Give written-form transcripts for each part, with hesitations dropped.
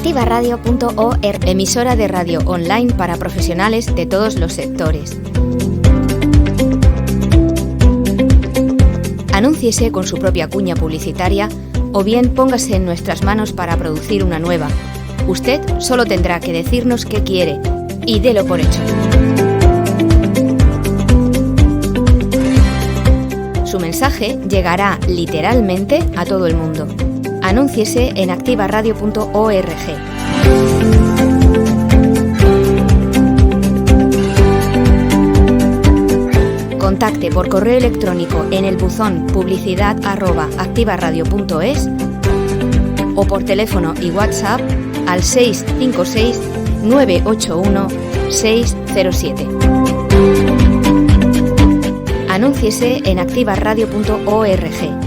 activaradio.org, emisora de radio online para profesionales de todos los sectores. Anúnciese con su propia cuña publicitaria o bien póngase en nuestras manos para producir una nueva. Usted solo tendrá que decirnos qué quiere y délo por hecho. Su mensaje llegará literalmente a todo el mundo. Anúnciese en activaradio.org. Contacte por correo electrónico en el buzón publicidad@activaradio.es o por teléfono y WhatsApp al 656 981 607. Anúnciese en activaradio.org.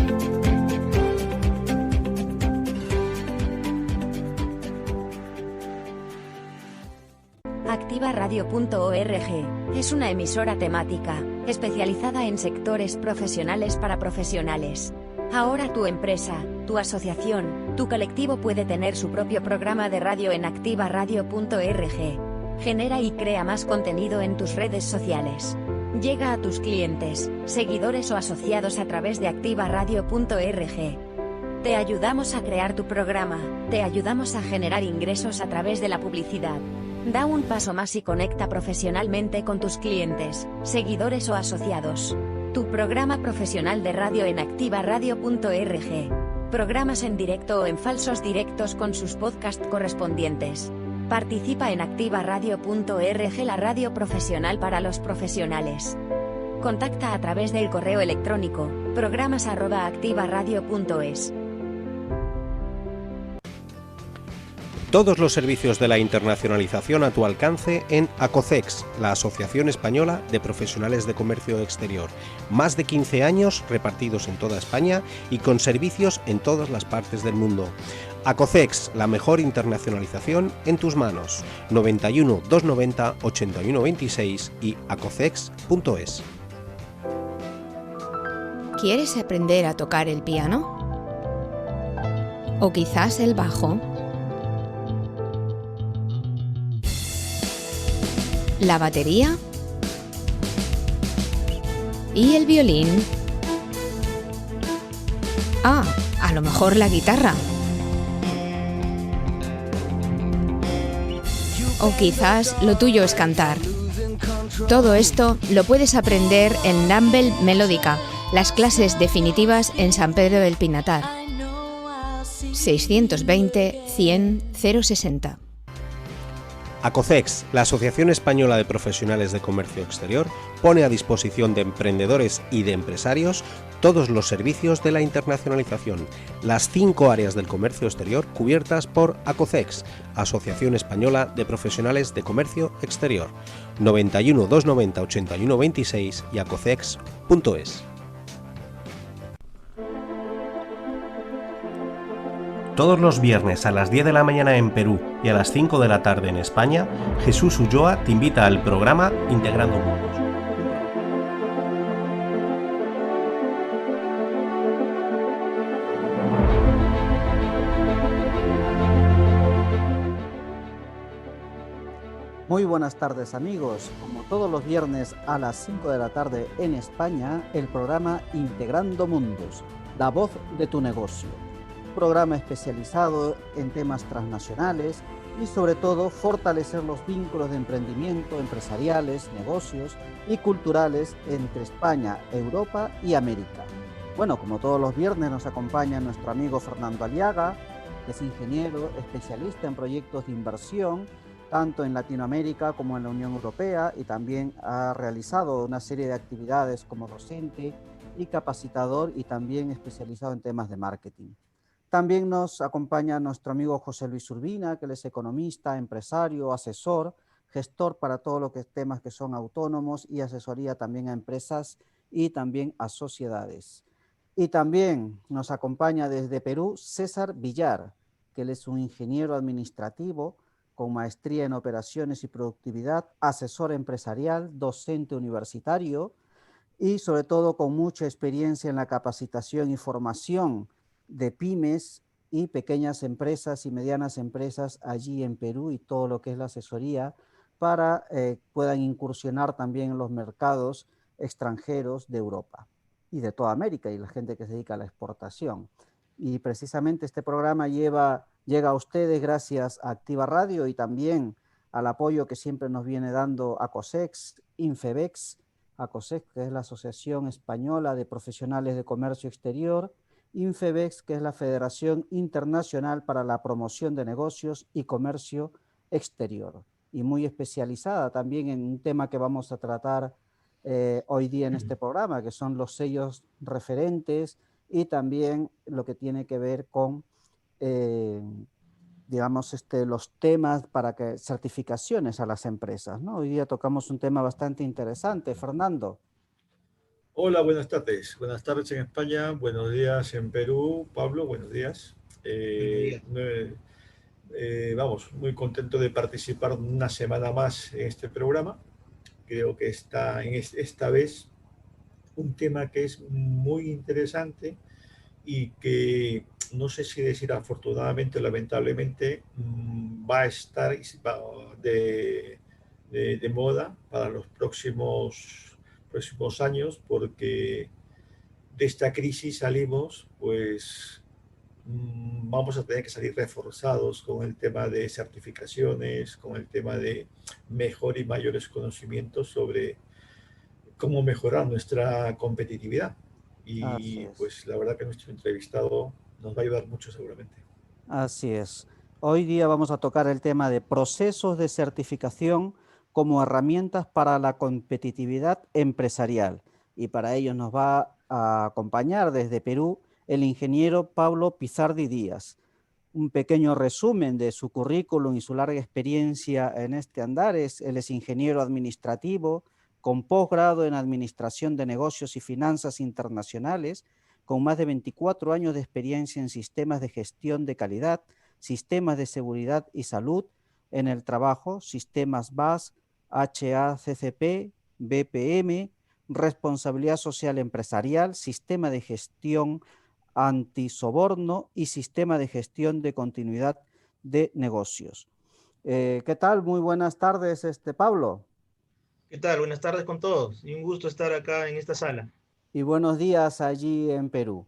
Activaradio.org es una emisora temática, especializada en sectores profesionales para profesionales. Ahora tu empresa, tu asociación, tu colectivo puede tener su propio programa de radio en activaradio.org. Genera y crea más contenido en tus redes sociales. Llega a tus clientes, seguidores o asociados a través de activaradio.org. Te ayudamos a crear tu programa, te ayudamos a generar ingresos a través de la publicidad. Da un paso más y conecta profesionalmente con tus clientes, seguidores o asociados. Tu programa profesional de radio en activaradio.org. Programas en directo o en falsos directos con sus podcasts correspondientes. Participa en activaradio.org, la radio profesional para los profesionales. Contacta a través del correo electrónico programas@activaradio.es. Todos los servicios de la internacionalización a tu alcance en ACOCEX, la Asociación Española de Profesionales de Comercio Exterior. Más de 15 años repartidos en toda España y con servicios en todas las partes del mundo. ACOCEX, la mejor internacionalización en tus manos. 91 290 81 26 y acocex.es. ¿Quieres aprender a tocar el piano? ¿O quizás el bajo? ¿La batería? ¿Y el violín? Ah, a lo mejor la guitarra. O quizás lo tuyo es cantar. Todo esto lo puedes aprender en Dumbbell Melódica, las clases definitivas en San Pedro del Pinatar. 620 100 060. ACOCEX, la Asociación Española de Profesionales de Comercio Exterior, pone a disposición de emprendedores y de empresarios todos los servicios de la internacionalización, las 5 áreas del comercio exterior cubiertas por ACOCEX, Asociación Española de Profesionales de Comercio Exterior, 91 290 81 26 y acocex.es. Todos los viernes a las 10 de la mañana en Perú y a las 5 de la tarde en España, Jesús Ulloa te invita al programa Integrando Mundos. Muy buenas tardes amigos, como todos los viernes a las 5 de la tarde en España, el programa Integrando Mundos, la voz de tu negocio. Programa especializado en temas transnacionales y sobre todo fortalecer los vínculos de emprendimiento, empresariales, negocios y culturales entre España, Europa y América. Bueno, como todos los viernes nos acompaña nuestro amigo Fernando Aliaga, que es ingeniero especialista en proyectos de inversión, tanto en Latinoamérica como en la Unión Europea, y también ha realizado una serie de actividades como docente y capacitador y también especializado en temas de marketing. También nos acompaña nuestro amigo José Luis Urbina, que él es economista, empresario, asesor, gestor para todos los temas que son autónomos y asesoría también a empresas y también a sociedades. Y también nos acompaña desde Perú César Villar, que él es un ingeniero administrativo con maestría en operaciones y productividad, asesor empresarial, docente universitario y sobre todo con mucha experiencia en la capacitación y formación de pymes y pequeñas empresas y medianas empresas allí en Perú y todo lo que es la asesoría para puedan incursionar también en los mercados extranjeros de Europa y de toda América y la gente que se dedica a la exportación. Y precisamente este programa llega a ustedes gracias a Activa Radio y también al apoyo que siempre nos viene dando ACOSEX, INFEBEX, ACOSEX, que es la Asociación Española de Profesionales de Comercio Exterior, INFEBEX, que es la Federación Internacional para la Promoción de Negocios y Comercio Exterior, y muy especializada también en un tema que vamos a tratar hoy día en este programa, que son los sellos referentes y también lo que tiene que ver con, digamos, los temas para que certificaciones a las empresas, ¿no? Hoy día tocamos un tema bastante interesante, Fernando. Hola, buenas tardes. Buenas tardes en España, buenos días en Perú. Pablo, buenos días. Vamos, muy contento de participar una semana más en este programa. Creo que está esta vez un tema que es muy interesante y que no sé si decir afortunadamente o lamentablemente va a estar de moda para los próximos años, porque de esta crisis salimos, pues vamos a tener que salir reforzados con el tema de certificaciones, con el tema de mejor y mayores conocimientos sobre cómo mejorar nuestra competitividad. Y pues la verdad que nuestro entrevistado nos va a ayudar mucho seguramente. Así es. Hoy día vamos a tocar el tema de procesos de certificación como herramientas para la competitividad empresarial. Y para ello nos va a acompañar desde Perú el ingeniero Pablo Pizardi Díaz. Un pequeño resumen de su currículum y su larga experiencia en este andar es: él es ingeniero administrativo con posgrado en Administración de Negocios y Finanzas Internacionales, con más de 24 años de experiencia en sistemas de gestión de calidad, sistemas de seguridad y salud en el trabajo, sistemas BAS, HACCP, BPM, responsabilidad social empresarial, sistema de gestión antisoborno y sistema de gestión de continuidad de negocios. ¿Qué tal? Muy buenas tardes, Pablo. ¿Qué tal? Buenas tardes con todos. Y un gusto estar acá en esta sala. Y buenos días allí en Perú.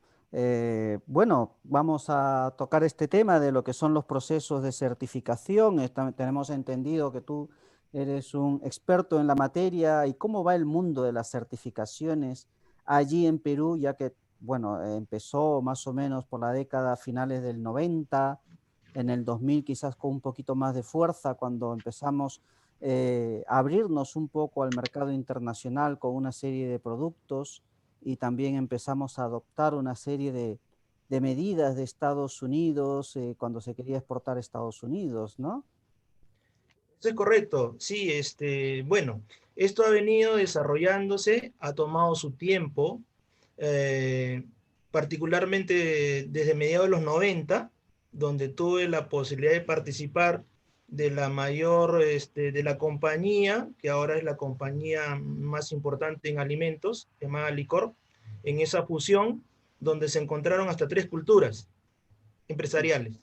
Bueno, vamos a tocar este tema de lo que son los procesos de certificación. Tenemos entendido que tú eres un experto en la materia. ¿Y cómo va el mundo de las certificaciones allí en Perú? Ya que, bueno, empezó más o menos por la década finales del 90, en el 2000 quizás con un poquito más de fuerza, cuando empezamos a abrirnos un poco al mercado internacional con una serie de productos, y también empezamos a adoptar una serie de medidas de Estados Unidos cuando se quería exportar a Estados Unidos, ¿no? Eso es correcto. Sí, bueno, esto ha venido desarrollándose, ha tomado su tiempo, particularmente desde mediados de los 90, donde tuve la posibilidad de participar de la mayor, de la compañía, que ahora es la compañía más importante en alimentos, llamada Licor, en esa fusión, donde se encontraron hasta 3 culturas empresariales.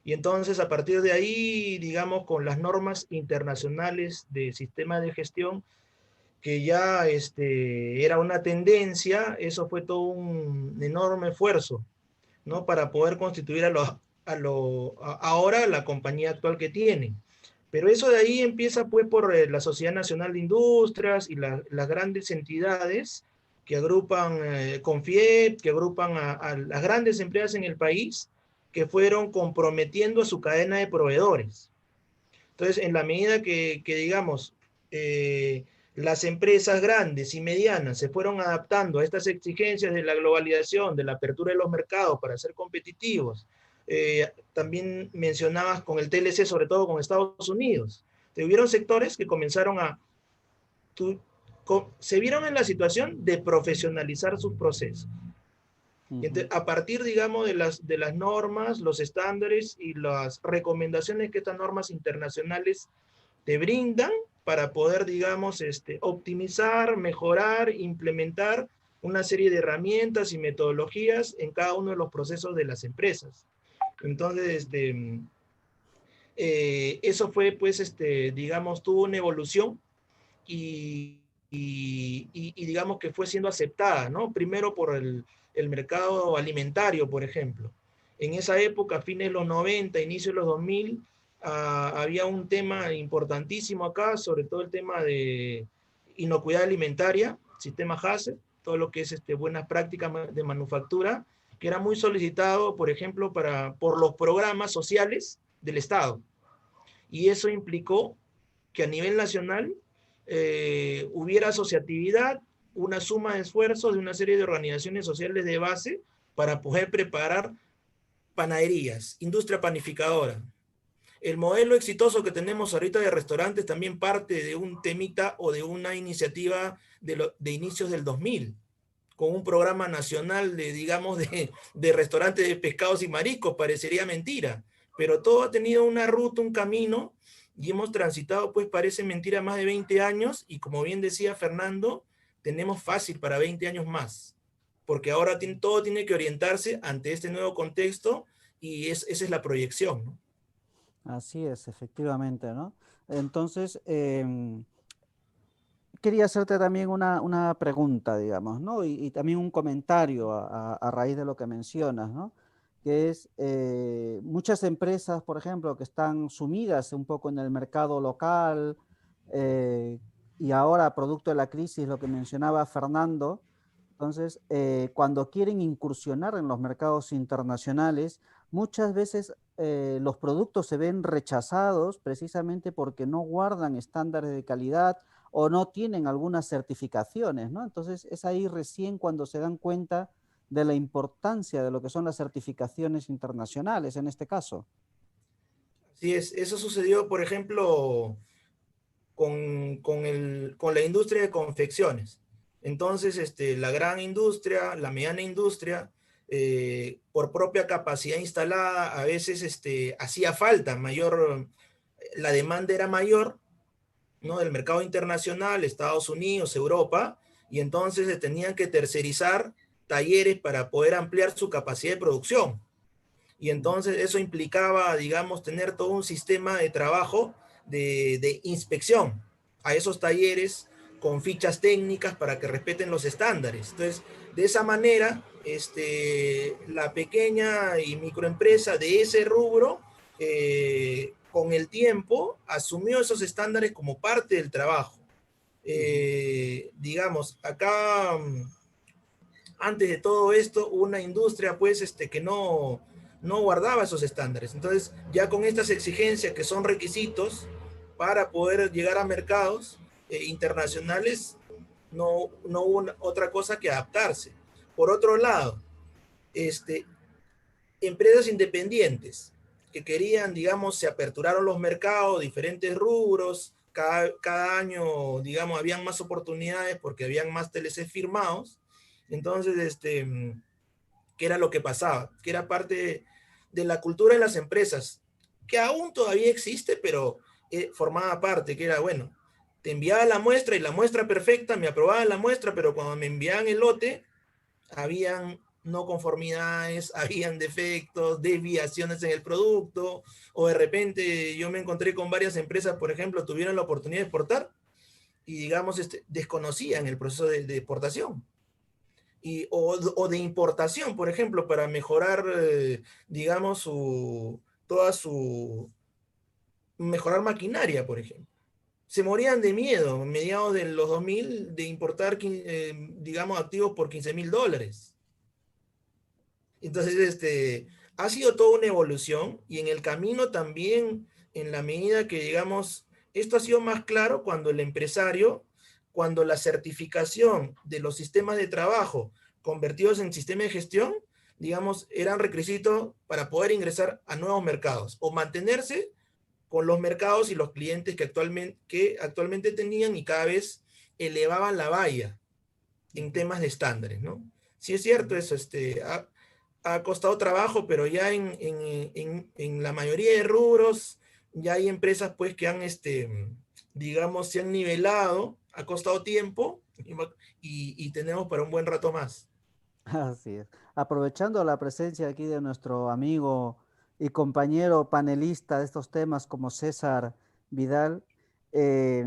Y entonces, a partir de ahí, digamos, con las normas internacionales de sistema de gestión, que ya era una tendencia, eso fue todo un enorme esfuerzo, ¿no? Para poder constituir ahora la compañía actual que tiene. Pero eso de ahí empieza pues por la Sociedad Nacional de Industrias y las grandes entidades que agrupan Confiep, que agrupan a las grandes empresas en el país, que fueron comprometiendo a su cadena de proveedores. Entonces, en la medida que digamos, las empresas grandes y medianas se fueron adaptando a estas exigencias de la globalización, de la apertura de los mercados para ser competitivos, también mencionabas con el TLC, sobre todo con Estados Unidos. Hubieron sectores que comenzaron se vieron en la situación de profesionalizar sus procesos. Y entonces, a partir, digamos, de las normas, los estándares y las recomendaciones que estas normas internacionales te brindan para poder, digamos, optimizar, mejorar, implementar una serie de herramientas y metodologías en cada uno de los procesos de las empresas. Entonces, eso fue, pues, digamos, tuvo una evolución y digamos que fue siendo aceptada, ¿no? Primero por el mercado alimentario, por ejemplo. En esa época, fines de los 90, inicio de los 2000, había un tema importantísimo acá, sobre todo el tema de inocuidad alimentaria, sistema HACCP, todo lo que es buenas prácticas de manufactura, que era muy solicitado, por ejemplo, por los programas sociales del Estado. Y eso implicó que a nivel nacional hubiera asociatividad, una suma de esfuerzos de una serie de organizaciones sociales de base para poder preparar panaderías, industria panificadora. El modelo exitoso que tenemos ahorita de restaurantes también parte de un temita o de una iniciativa de inicios del 2000, con un programa nacional digamos, de restaurantes de pescados y mariscos, parecería mentira, pero todo ha tenido una ruta, un camino, y hemos transitado, pues parece mentira, más de 20 años, y como bien decía Fernando, tenemos fácil para 20 años más, porque ahora todo tiene que orientarse ante este nuevo contexto, y esa es la proyección, ¿no? Así es, efectivamente, ¿no? Entonces, quería hacerte también una pregunta, digamos, ¿no? Y también un comentario a raíz de lo que mencionas, ¿no? Que es, muchas empresas, por ejemplo, que están sumidas un poco en el mercado local, eh, y ahora, producto de la crisis, lo que mencionaba Fernando, entonces, cuando quieren incursionar en los mercados internacionales, muchas veces los productos se ven rechazados precisamente porque no guardan estándares de calidad o no tienen algunas certificaciones, ¿no? Entonces, es ahí recién cuando se dan cuenta de la importancia de lo que son las certificaciones internacionales en este caso. Así es, eso sucedió, por ejemplo, con la industria de confecciones. Entonces, la gran industria, la mediana industria, por propia capacidad instalada, a veces hacía falta mayor, la demanda era mayor, ¿no? Del mercado internacional, Estados Unidos, Europa, y entonces se tenían que tercerizar talleres para poder ampliar su capacidad de producción. Y entonces eso implicaba, digamos, tener todo un sistema de trabajo de inspección a esos talleres con fichas técnicas para que respeten los estándares. Entonces, de esa manera, la pequeña y microempresa de ese rubro, con el tiempo, asumió esos estándares como parte del trabajo. Digamos, acá, antes de todo esto, una industria, pues, que no guardaba esos estándares. Entonces, ya con estas exigencias que son requisitos para poder llegar a mercados internacionales, no hubo otra cosa que adaptarse. Por otro lado, empresas independientes que querían, digamos, se aperturaron los mercados, diferentes rubros, cada año, digamos, habían más oportunidades porque habían más TLC firmados. Entonces, ¿qué era lo que pasaba? Que era parte de la cultura de las empresas, que aún todavía existe, pero formaba parte, que era, bueno, te enviaba la muestra y la muestra perfecta, me aprobaban la muestra, pero cuando me enviaban el lote, habían no conformidades, habían defectos, desviaciones en el producto, o de repente yo me encontré con varias empresas, por ejemplo, tuvieron la oportunidad de exportar y, digamos, desconocían el proceso de exportación. O de importación, por ejemplo, para mejorar, digamos, mejorar maquinaria, por ejemplo. Se morían de miedo, mediados de los 2000, de importar, digamos, activos por $15,000. Entonces, ha sido toda una evolución y en el camino también, en la medida que, digamos, esto ha sido más claro cuando el empresario, cuando la certificación de los sistemas de trabajo convertidos en sistema de gestión, digamos, eran requisitos para poder ingresar a nuevos mercados o mantenerse con los mercados y los clientes que actualmente tenían y cada vez elevaban la valla en temas de estándares, ¿no? Sí es cierto eso, ha costado trabajo, pero ya en la mayoría de rubros ya hay empresas pues que han, digamos, se han nivelado, ha costado tiempo y tenemos para un buen rato más. Así es. Aprovechando la presencia aquí de nuestro amigo y compañero panelista de estos temas como César Vidal. Eh,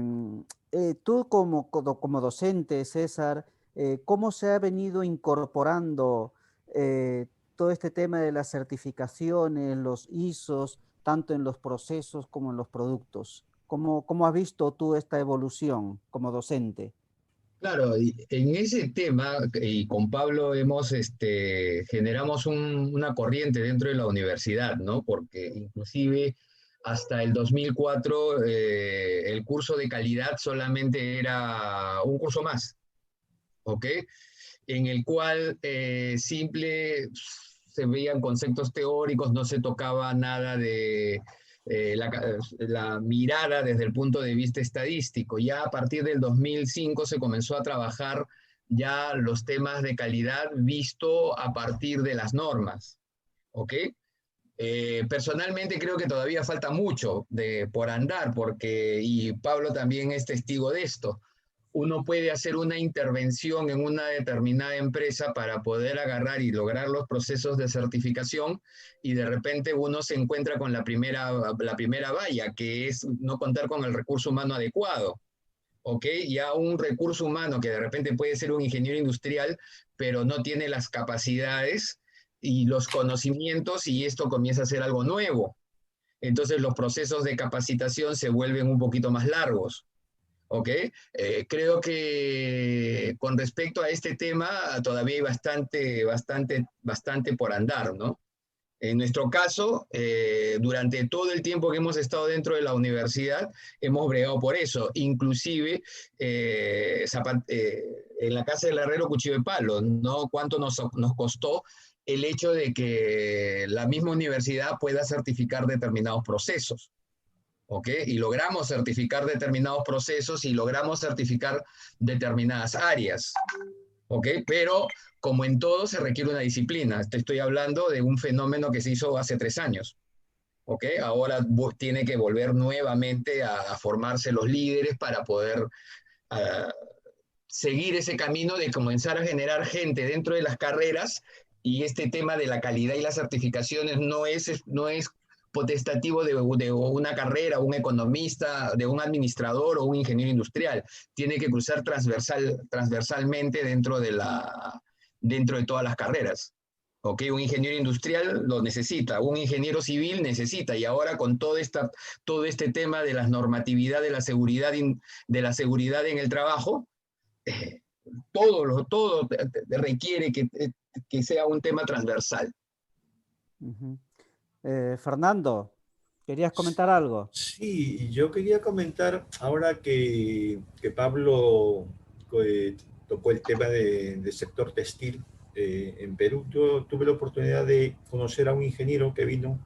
Tú como docente, César, ¿cómo se ha venido incorporando eh, todo este tema de las certificaciones, los ISOs, tanto en los procesos como en los productos? ¿Cómo has visto tú esta evolución como docente? Claro, y en ese tema, y con Pablo generamos una corriente dentro de la universidad, ¿no? Porque inclusive hasta el 2004 el curso de calidad solamente era un curso más, ¿ok? En el cual se veían conceptos teóricos, no se tocaba nada de la mirada desde el punto de vista estadístico. Ya a partir del 2005 se comenzó a trabajar ya los temas de calidad visto a partir de las normas, ¿ok? Personalmente creo que todavía falta mucho por andar, y Pablo también es testigo de esto. Uno puede hacer una intervención en una determinada empresa para poder agarrar y lograr los procesos de certificación, y de repente uno se encuentra con la primera valla, que es no contar con el recurso humano adecuado. ¿Ok? Ya un recurso humano que de repente puede ser un ingeniero industrial, pero no tiene las capacidades y los conocimientos, y esto comienza a ser algo nuevo. Entonces los procesos de capacitación se vuelven un poquito más largos. ¿Ok? Creo que con respecto a este tema todavía hay bastante por andar, ¿no? En nuestro caso, durante todo el tiempo que hemos estado dentro de la universidad, hemos bregado por eso. Inclusive, en la casa del herrero cuchillo de palo, ¿no? ¿Cuánto nos costó el hecho de que la misma universidad pueda certificar determinados procesos? ¿Ok? Y logramos certificar determinados procesos y logramos certificar determinadas áreas. ¿Ok? Pero, como en todo, se requiere una disciplina. Te estoy hablando de un fenómeno que se hizo hace 3 años. ¿Ok? Ahora tiene que volver nuevamente a formarse los líderes para poder uh, seguir ese camino de comenzar a generar gente dentro de las carreras, y este tema de la calidad y las certificaciones no es potestativo de una carrera, un economista, de un administrador o un ingeniero industrial. Tiene que cruzar transversalmente dentro de todas las carreras. ¿Ok? Un ingeniero industrial lo necesita, un ingeniero civil necesita, y ahora con todo este tema de la normatividad de la seguridad en el trabajo, todo requiere que sea un tema transversal. Uh-huh. Fernando, ¿querías comentar algo? Sí, yo quería comentar ahora que Pablo tocó el tema del sector textil en Perú. Yo tuve la oportunidad de conocer a un ingeniero que vino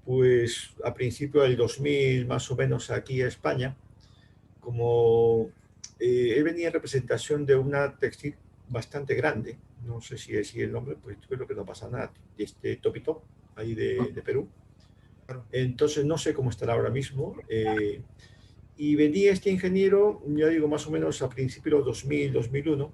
pues a principios del 2000 más o menos aquí a España. Como él venía en representación de una textil bastante grande, no sé si decir el nombre, pues creo que no pasa nada, Topitop, ahí de Perú. Entonces no sé cómo estará ahora mismo. Y venía este ingeniero, ya digo, más o menos a principios de 2000, 2001,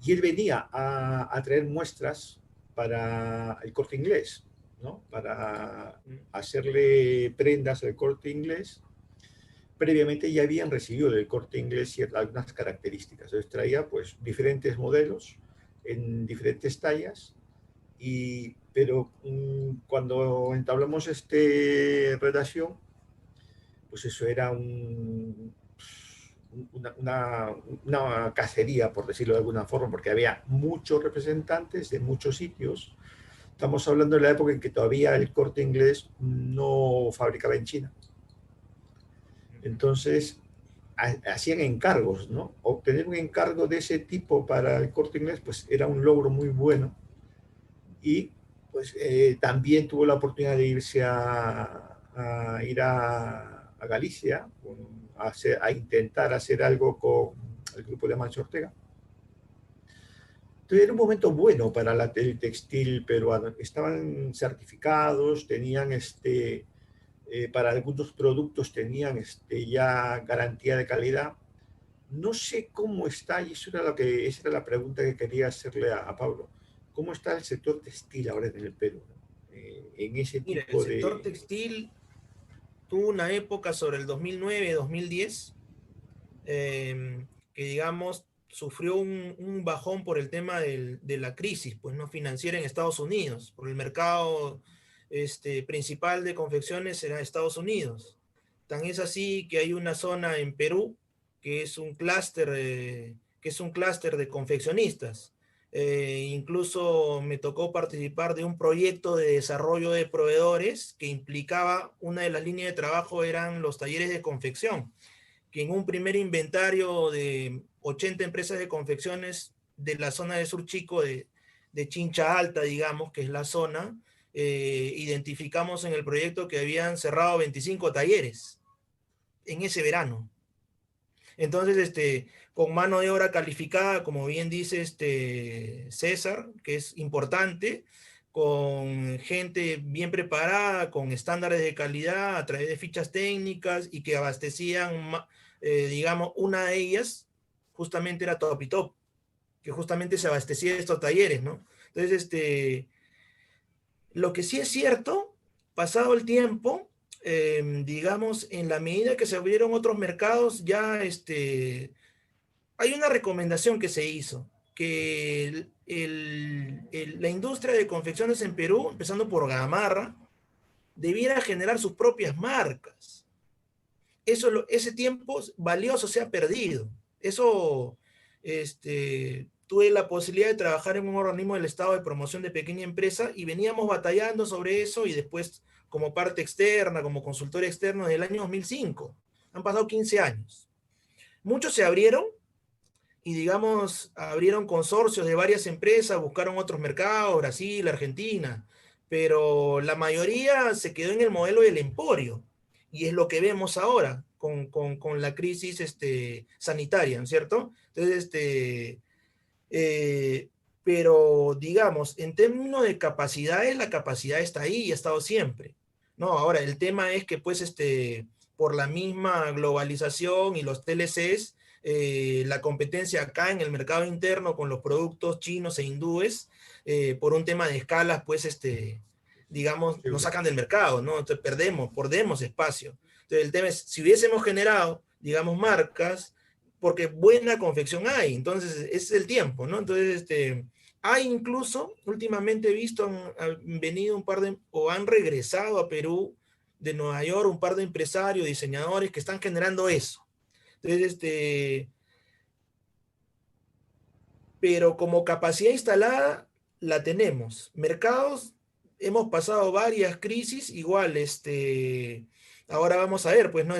y él venía a traer muestras para el Corte Inglés, ¿no? Para hacerle prendas al Corte Inglés. Previamente ya habían recibido del Corte Inglés algunas características. Entonces traía pues diferentes modelos en diferentes tallas, pero cuando entablamos redacción, pues eso era una cacería, por decirlo de alguna forma, porque había muchos representantes de muchos sitios. Estamos hablando de la época en que todavía el Corte Inglés no fabricaba en China. Entonces, hacían encargos, ¿no? Obtener un encargo de ese tipo para el Corte Inglés, pues era un logro muy bueno. Y pues también tuvo la oportunidad de irse a ir a Galicia a intentar hacer algo con el grupo de Amancio Ortega. Entonces era un momento bueno para el textil peruano. Estaban certificados, tenían para algunos productos tenían ya garantía de calidad. No sé cómo está, y esa era la pregunta que quería hacerle a Pablo. ¿Cómo está el sector textil ahora en el Perú? en ese Mira, el tipo sector de... textil tuvo una época sobre el 2009-2010 que digamos sufrió un bajón por el tema de la crisis, pues no financiera en Estados Unidos, por el mercado principal de confecciones era Estados Unidos. Tan es así que hay una zona en Perú que es un clúster de confeccionistas. Incluso me tocó participar de un proyecto de desarrollo de proveedores que implicaba una de las líneas de trabajo eran los talleres de confección, que en un primer inventario de 80 empresas de confecciones de la zona de Sur Chico, de Chincha Alta, digamos, que es la zona, identificamos en el proyecto que habían cerrado 25 talleres en ese verano. Entonces, con mano de obra calificada, como bien dice César, que es importante, con gente bien preparada, con estándares de calidad a través de fichas técnicas y que abastecían, digamos, una de ellas justamente era Top y Top, que justamente se abastecía de estos talleres, ¿no? Entonces, lo que sí es cierto, pasado el tiempo, digamos, en la medida que se abrieron otros mercados, ya hay una recomendación que se hizo, que la industria de confecciones en Perú, empezando por Gamarra, debiera generar sus propias marcas. Ese tiempo valioso se ha perdido. Eso, tuve la posibilidad de trabajar en un organismo del Estado de promoción de pequeña empresa y veníamos batallando sobre eso y después como parte externa, como consultor externo desde el año 2005. Han pasado 15 años. Muchos se abrieron y digamos, abrieron consorcios de varias empresas, buscaron otros mercados, Brasil, Argentina, pero la mayoría se quedó en el modelo del emporio, y es lo que vemos ahora con la crisis sanitaria, ¿no es cierto? Entonces, eh, pero digamos, en términos de capacidades, la capacidad está ahí y ha estado siempre, ¿no? Ahora, el tema es que pues por la misma globalización y los TLCs, la competencia acá en el mercado interno con los productos chinos e hindúes, por un tema de escalas, pues digamos, nos sacan del mercado, ¿no? Entonces perdemos espacio. Entonces el tema es, si hubiésemos generado, digamos, marcas, porque buena confección hay, entonces ese es el tiempo, ¿no? Entonces, hay incluso, últimamente he visto, han venido o han regresado a Perú de Nueva York un par de empresarios, diseñadores que están generando eso. Entonces, pero como capacidad instalada la tenemos. Mercados, hemos pasado varias crisis, igual, ahora vamos a ver, pues, ¿no?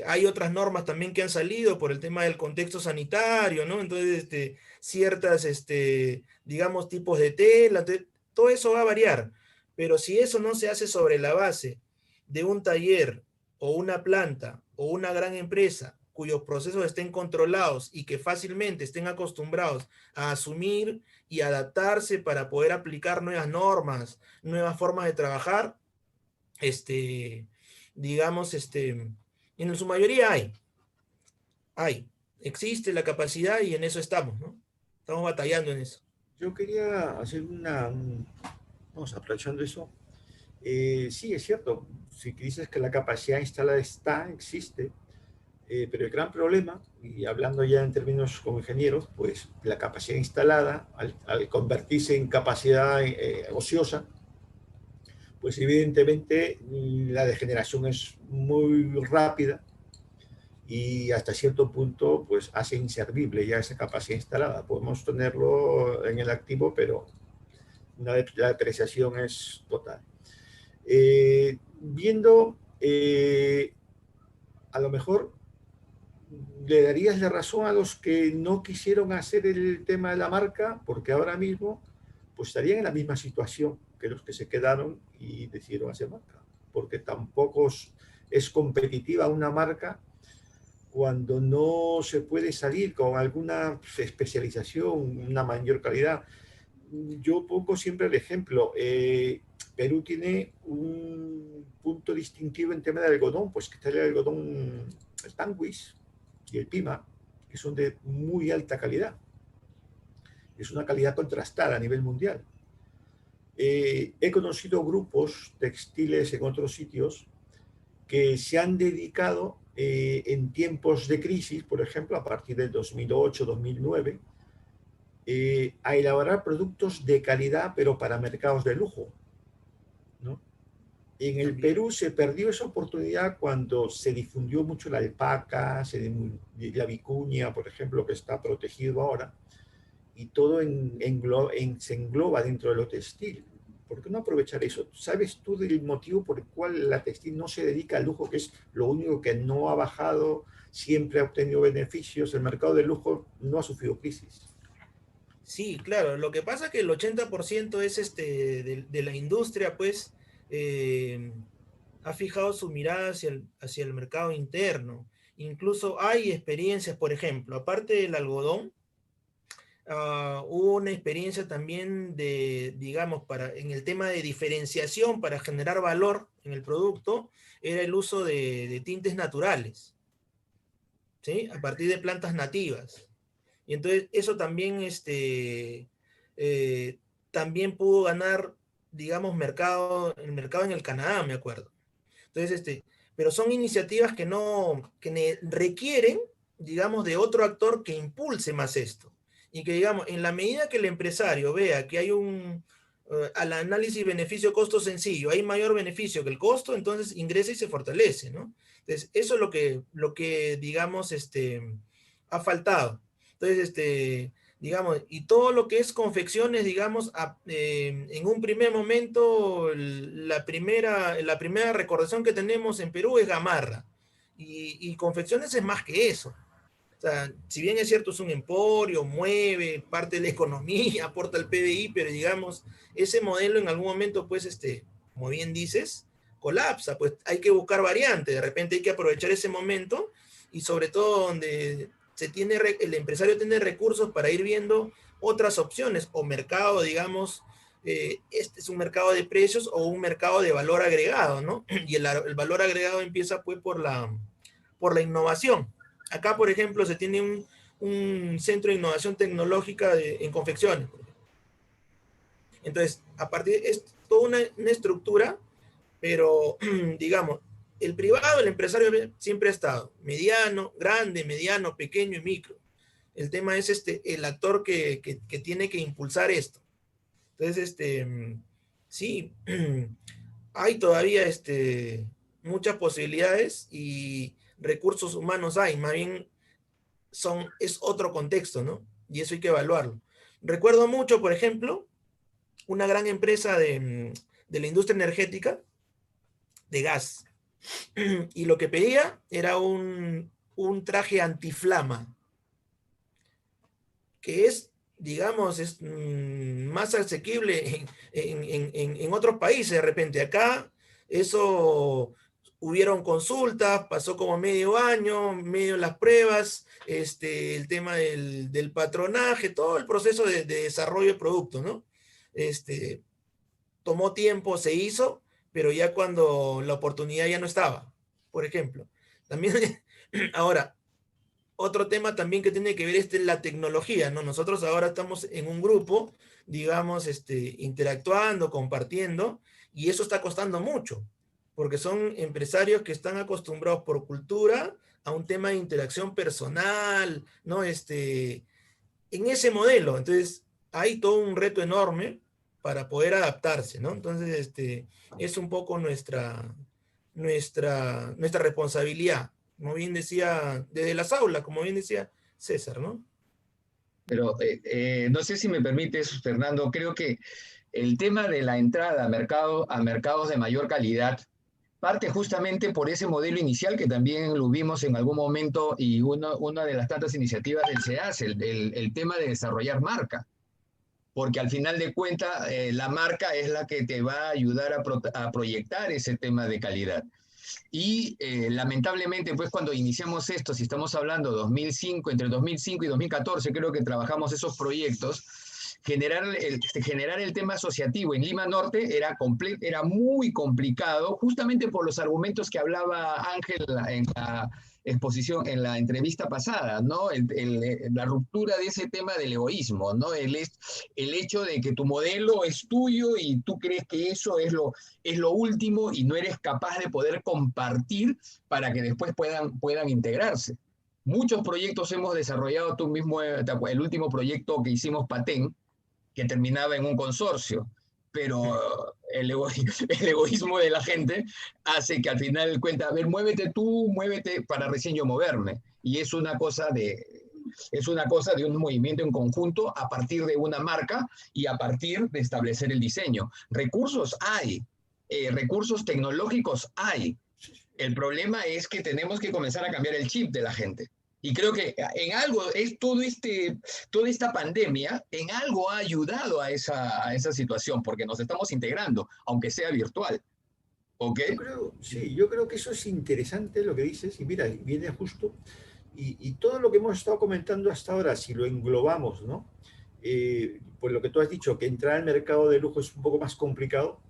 Hay otras normas también que han salido por el tema del contexto sanitario, ¿no? Entonces, ciertas, digamos, tipos de tela, todo eso va a variar, pero si eso no se hace sobre la base de un taller o una planta o una gran empresa cuyos procesos estén controlados y que fácilmente estén acostumbrados a asumir y adaptarse para poder aplicar nuevas normas, nuevas formas de trabajar, digamos, en su mayoría existe la capacidad y en eso estamos, ¿no? Estamos batallando en eso. Yo quería hacer vamos, aprovechando eso. Sí, es cierto, si dices que la capacidad instalada existe, pero el gran problema, y hablando ya en términos como ingenieros, pues la capacidad instalada, al convertirse en capacidad ociosa, pues evidentemente la degeneración es muy rápida y hasta cierto punto pues hace inservible ya esa capacidad instalada. Podemos tenerlo en el activo, pero la depreciación es total. Viendo, a lo mejor le darías la razón a los que no quisieron hacer el tema de la marca, porque ahora mismo pues estarían en la misma situación que los que se quedaron y decidieron hacer marca, porque tampoco es competitiva una marca cuando no se puede salir con alguna especialización, una mayor calidad. Yo pongo siempre el ejemplo, Perú tiene un punto distintivo en tema de algodón, pues que está el algodón, el Tanguis y el Pima, que son de muy alta calidad. Es una calidad contrastada a nivel mundial. He conocido grupos textiles en otros sitios que se han dedicado en tiempos de crisis, por ejemplo, a partir del 2008, 2009, a elaborar productos de calidad, pero para mercados de lujo, ¿no? En el Perú se perdió esa oportunidad cuando se difundió mucho la alpaca, la vicuña, por ejemplo, que está protegido ahora, y todo se engloba dentro de lo textil. ¿Por qué no aprovechar eso? ¿Sabes tú del motivo por el cual la textil no se dedica al lujo, que es lo único que no ha bajado, siempre ha obtenido beneficios? El mercado del lujo no ha sufrido crisis. Sí, claro. Lo que pasa es que el 80% es de la industria, pues, ha fijado su mirada hacia el mercado interno. Incluso hay experiencias, por ejemplo, aparte del algodón, hubo una experiencia también digamos, en el tema de diferenciación para generar valor en el producto, era el uso de tintes naturales, ¿sí? A partir de plantas nativas. Y entonces eso también, también pudo ganar, digamos, el mercado en el Canadá, me acuerdo. Entonces, pero son iniciativas que requieren, digamos, de otro actor que impulse más esto. Y que, digamos, en la medida que el empresario vea que hay al análisis beneficio-costo sencillo, hay mayor beneficio que el costo, entonces ingresa y se fortalece, ¿no? Entonces, eso es lo que digamos, ha faltado. Entonces, digamos, y todo lo que es confecciones, digamos, en un primer momento, la primera recordación que tenemos en Perú es Gamarra. Y confecciones es más que eso. O sea, si bien es cierto, es un emporio, mueve parte de la economía, aporta al PBI, pero digamos, ese modelo en algún momento, pues, como bien dices, colapsa, pues hay que buscar variantes, de repente hay que aprovechar ese momento y sobre todo donde el empresario tiene recursos para ir viendo otras opciones o mercado, digamos, este es un mercado de precios o un mercado de valor agregado, ¿no? Y el valor agregado empieza pues por la innovación. Acá, por ejemplo, se tiene un centro de innovación tecnológica en confecciones. Entonces, es toda una estructura, pero, digamos, el privado, el empresario siempre ha estado mediano, grande, mediano, pequeño y micro. El tema es el actor que tiene que impulsar esto. Entonces, sí, hay todavía muchas posibilidades y recursos humanos hay, más bien es otro contexto, ¿no? Y eso hay que evaluarlo. Recuerdo mucho, por ejemplo, una gran empresa de la industria energética, de gas, y lo que pedía era un traje antiflama, que es, digamos, más asequible en otros países de repente. Acá eso hubieron consultas, pasó como medio año, medio las pruebas, el tema del patronaje, todo el proceso de desarrollo de productos, ¿no? Tomó tiempo, se hizo, pero ya cuando la oportunidad ya no estaba, por ejemplo. También, ahora, otro tema también que tiene que ver es la tecnología, ¿no? Nosotros ahora estamos en un grupo, digamos, interactuando, compartiendo, y eso está costando mucho, porque son empresarios que están acostumbrados por cultura a un tema de interacción personal, ¿no? En ese modelo, entonces, hay todo un reto enorme para poder adaptarse, ¿no? Entonces, es un poco nuestra responsabilidad, como bien decía, desde las aulas, como bien decía César, ¿no? Pero no sé si me permites, Fernando, creo que el tema de la entrada a mercados de mayor calidad parte justamente por ese modelo inicial que también lo vimos en algún momento y una de las tantas iniciativas del SEAS, el tema de desarrollar marca. Porque al final de cuentas la marca es la que te va a ayudar a proyectar ese tema de calidad. Y lamentablemente, pues cuando iniciamos esto, si estamos hablando 2005, entre 2005 y 2014, creo que trabajamos esos proyectos, generar el tema asociativo en Lima Norte era muy complicado, justamente por los argumentos que hablaba Ángel en la exposición, en la entrevista pasada, ¿no? La ruptura de ese tema del egoísmo, ¿no? El hecho de que tu modelo es tuyo y tú crees que eso es lo último y no eres capaz de poder compartir para que después puedan integrarse. Muchos proyectos hemos desarrollado, tú mismo, el último proyecto que hicimos, Patén, que terminaba en un consorcio, pero el egoísmo de la gente hace que al final cuenta, a ver, muévete tú, muévete para recién yo moverme. Y es una cosa de un movimiento en conjunto a partir de una marca y a partir de establecer el diseño. Recursos hay, recursos tecnológicos hay. El problema es que tenemos que comenzar a cambiar el chip de la gente. Y creo que en algo, toda esta pandemia, en algo ha ayudado a esa situación, porque nos estamos integrando, aunque sea virtual. ¿Ok? Yo creo que eso es interesante lo que dices, y mira, viene justo, y todo lo que hemos estado comentando hasta ahora, si lo englobamos, ¿no? Pues lo que tú has dicho, que entrar al mercado de lujo es un poco más complicado.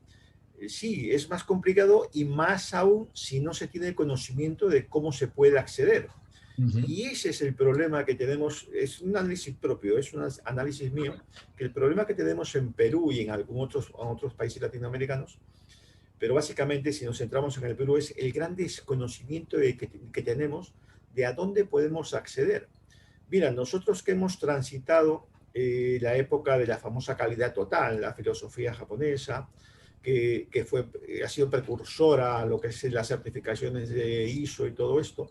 Sí, es más complicado, y más aún si no se tiene conocimiento de cómo se puede acceder. Y ese es el problema que tenemos, es un análisis propio, es un análisis mío, que el problema que tenemos en Perú y en algunos otros países latinoamericanos, pero básicamente si nos centramos en el Perú, es el gran desconocimiento que tenemos de a dónde podemos acceder. Mira, nosotros que hemos transitado la época de la famosa calidad total, la filosofía japonesa, que ha sido precursora a lo que es las certificaciones de ISO y todo esto,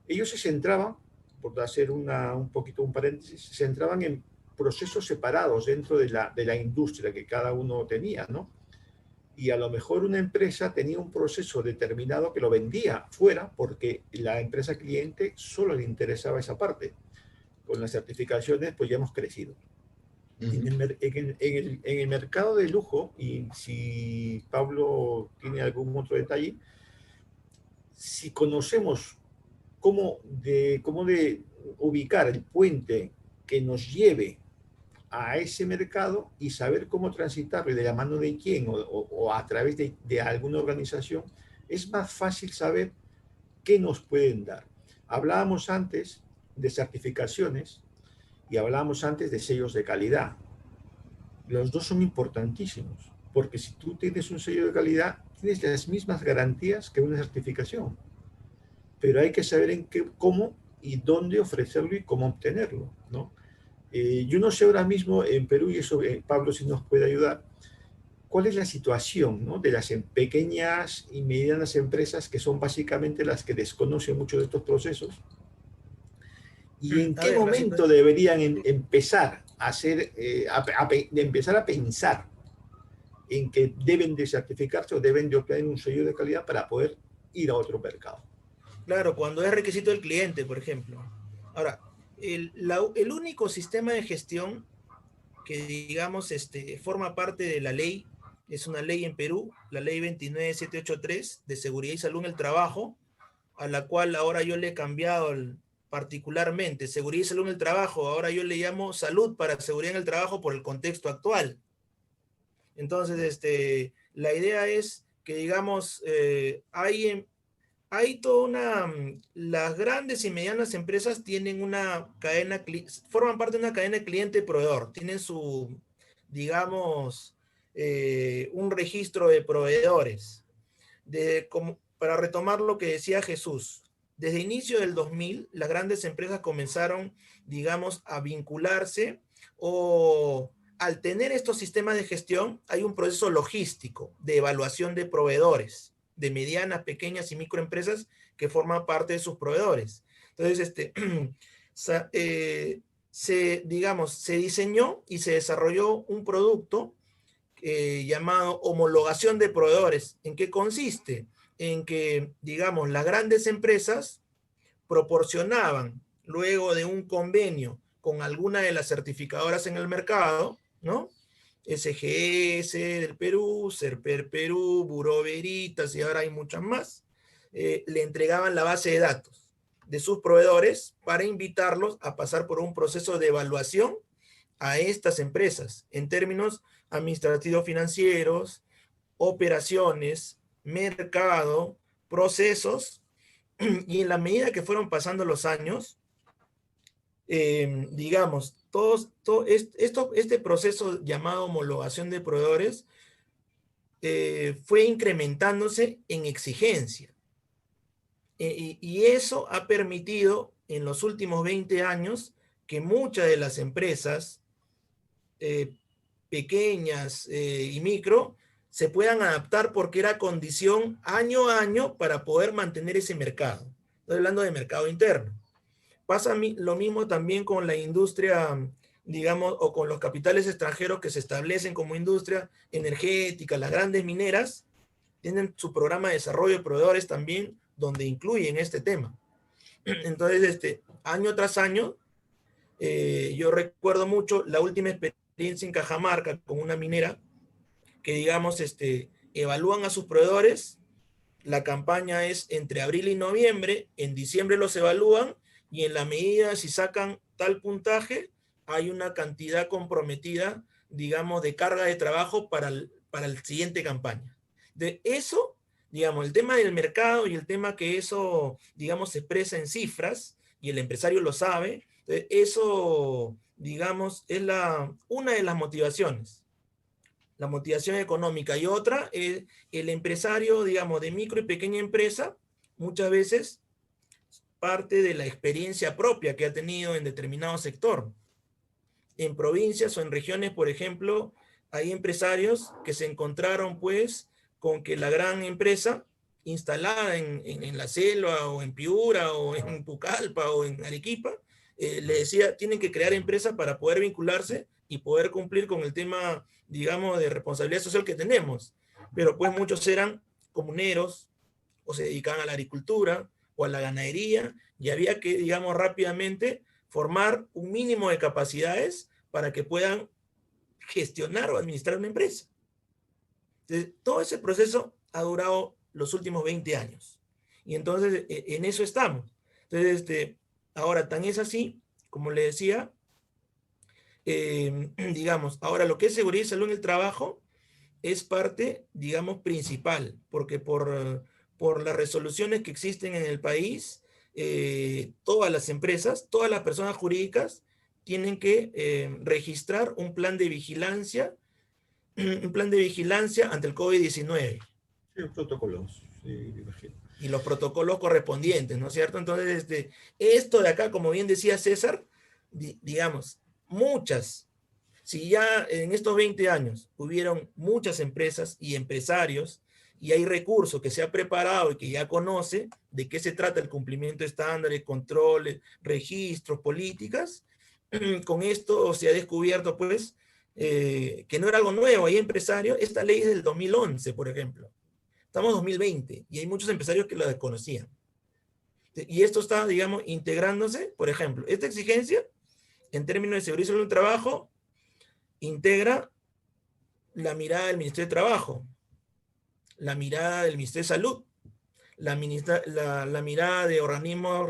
ellos se centraban, por hacer un poquito un paréntesis, se centraban en procesos separados dentro de la industria que cada uno tenía, ¿no? Y a lo mejor una empresa tenía un proceso determinado que lo vendía fuera porque la empresa cliente solo le interesaba esa parte. Con las certificaciones, pues ya hemos crecido. En el mercado de lujo, y si Pablo tiene algún otro detalle, si conocemos cómo de ubicar el puente que nos lleve a ese mercado y saber cómo transitarlo y de la mano de quién o a través de alguna organización, es más fácil saber qué nos pueden dar. Hablábamos antes de certificaciones y hablábamos antes de sellos de calidad. Los dos son importantísimos, porque si tú tienes un sello de calidad, tienes las mismas garantías que una certificación. Pero hay que saber cómo y dónde ofrecerlo y cómo obtenerlo, ¿no? Yo no sé ahora mismo en Perú, y eso Pablo si nos puede ayudar, cuál es la situación, ¿no?, de las pequeñas y medianas empresas que son básicamente las que desconocen mucho de estos procesos, y en qué momento deberían empezar a empezar a pensar en que deben de certificarse o deben de obtener un sello de calidad para poder ir a otro mercado. Claro, cuando es requisito del cliente, por ejemplo. Ahora, el único sistema de gestión que, digamos, forma parte de la ley, es una ley en Perú, la ley 29783 de seguridad y salud en el trabajo, a la cual ahora yo le he cambiado particularmente, seguridad y salud en el trabajo, ahora yo le llamo salud para seguridad en el trabajo por el contexto actual. Entonces, la idea es que, digamos, hay toda las grandes y medianas empresas tienen una cadena, forman parte de una cadena de cliente-proveedor, tienen su, digamos, un registro de proveedores. Para retomar lo que decía Jesús, desde inicio del 2000, las grandes empresas comenzaron, digamos, a vincularse, o al tener estos sistemas de gestión, hay un proceso logístico de evaluación de proveedores, de medianas, pequeñas y microempresas que forman parte de sus proveedores. Entonces, se diseñó y se desarrolló un producto llamado homologación de proveedores. ¿En qué consiste? En que, digamos, las grandes empresas proporcionaban, luego de un convenio con alguna de las certificadoras en el mercado, ¿no?, SGS del Perú, Serper Perú, Buró Veritas, y ahora hay muchas más, le entregaban la base de datos de sus proveedores para invitarlos a pasar por un proceso de evaluación a estas empresas en términos administrativos financieros, operaciones, mercado, procesos, y en la medida que fueron pasando los años, digamos, este proceso llamado homologación de proveedores fue incrementándose en exigencia. Y eso ha permitido en los últimos 20 años que muchas de las empresas pequeñas y micro se puedan adaptar, porque era condición año a año para poder mantener ese mercado. Estoy hablando de mercado interno. Pasa lo mismo también con la industria, digamos, o con los capitales extranjeros que se establecen como industria energética. Las grandes mineras tienen su programa de desarrollo de proveedores también, donde incluyen este tema. Entonces, año tras año, yo recuerdo mucho la última experiencia en Cajamarca con una minera que, digamos, evalúan a sus proveedores. La campaña es entre abril y noviembre, en diciembre los evalúan, y en la medida, si sacan tal puntaje, hay una cantidad comprometida, digamos, de carga de trabajo para la siguiente campaña. De eso, digamos, el tema del mercado y el tema que eso, digamos, se expresa en cifras, y el empresario lo sabe, eso, digamos, es una de las motivaciones. La motivación económica. Y otra, el empresario, digamos, de micro y pequeña empresa, muchas veces parte de la experiencia propia que ha tenido en determinado sector. En provincias o en regiones, por ejemplo, hay empresarios que se encontraron, pues, con que la gran empresa instalada en la selva, o en Piura, o en Pucallpa, o en Arequipa, le decía, tienen que crear empresa para poder vincularse y poder cumplir con el tema, digamos, de responsabilidad social que tenemos. Pero pues muchos eran comuneros, o se dedicaban a la agricultura o a la ganadería, y había que, digamos, rápidamente formar un mínimo de capacidades para que puedan gestionar o administrar una empresa. Entonces, todo ese proceso ha durado los últimos 20 años. Y entonces en eso estamos. Entonces, ahora tan es así, como le decía, digamos, ahora lo que es seguridad y salud en el trabajo es parte, digamos, principal, porque por las resoluciones que existen en el país, todas las empresas, todas las personas jurídicas tienen que registrar un plan de vigilancia ante el COVID-19. Sí, protocolos, sí, me imagino. Y los protocolos correspondientes, ¿no es cierto? Entonces, esto de acá, como bien decía César, digamos, si ya en estos 20 años hubieron muchas empresas y empresarios, y hay recursos que se ha preparado y que ya conoce de qué se trata el cumplimiento de estándares, controles, registros, políticas, con esto se ha descubierto, pues, que no era algo nuevo. Hay empresarios, esta ley es del 2011, por ejemplo. Estamos en 2020 y hay muchos empresarios que la desconocían. Y esto está, digamos, integrándose. Por ejemplo, esta exigencia, en términos de seguridad y salud del trabajo, integra la mirada del Ministerio de Trabajo, la mirada del Ministerio de Salud, la mirada de organismos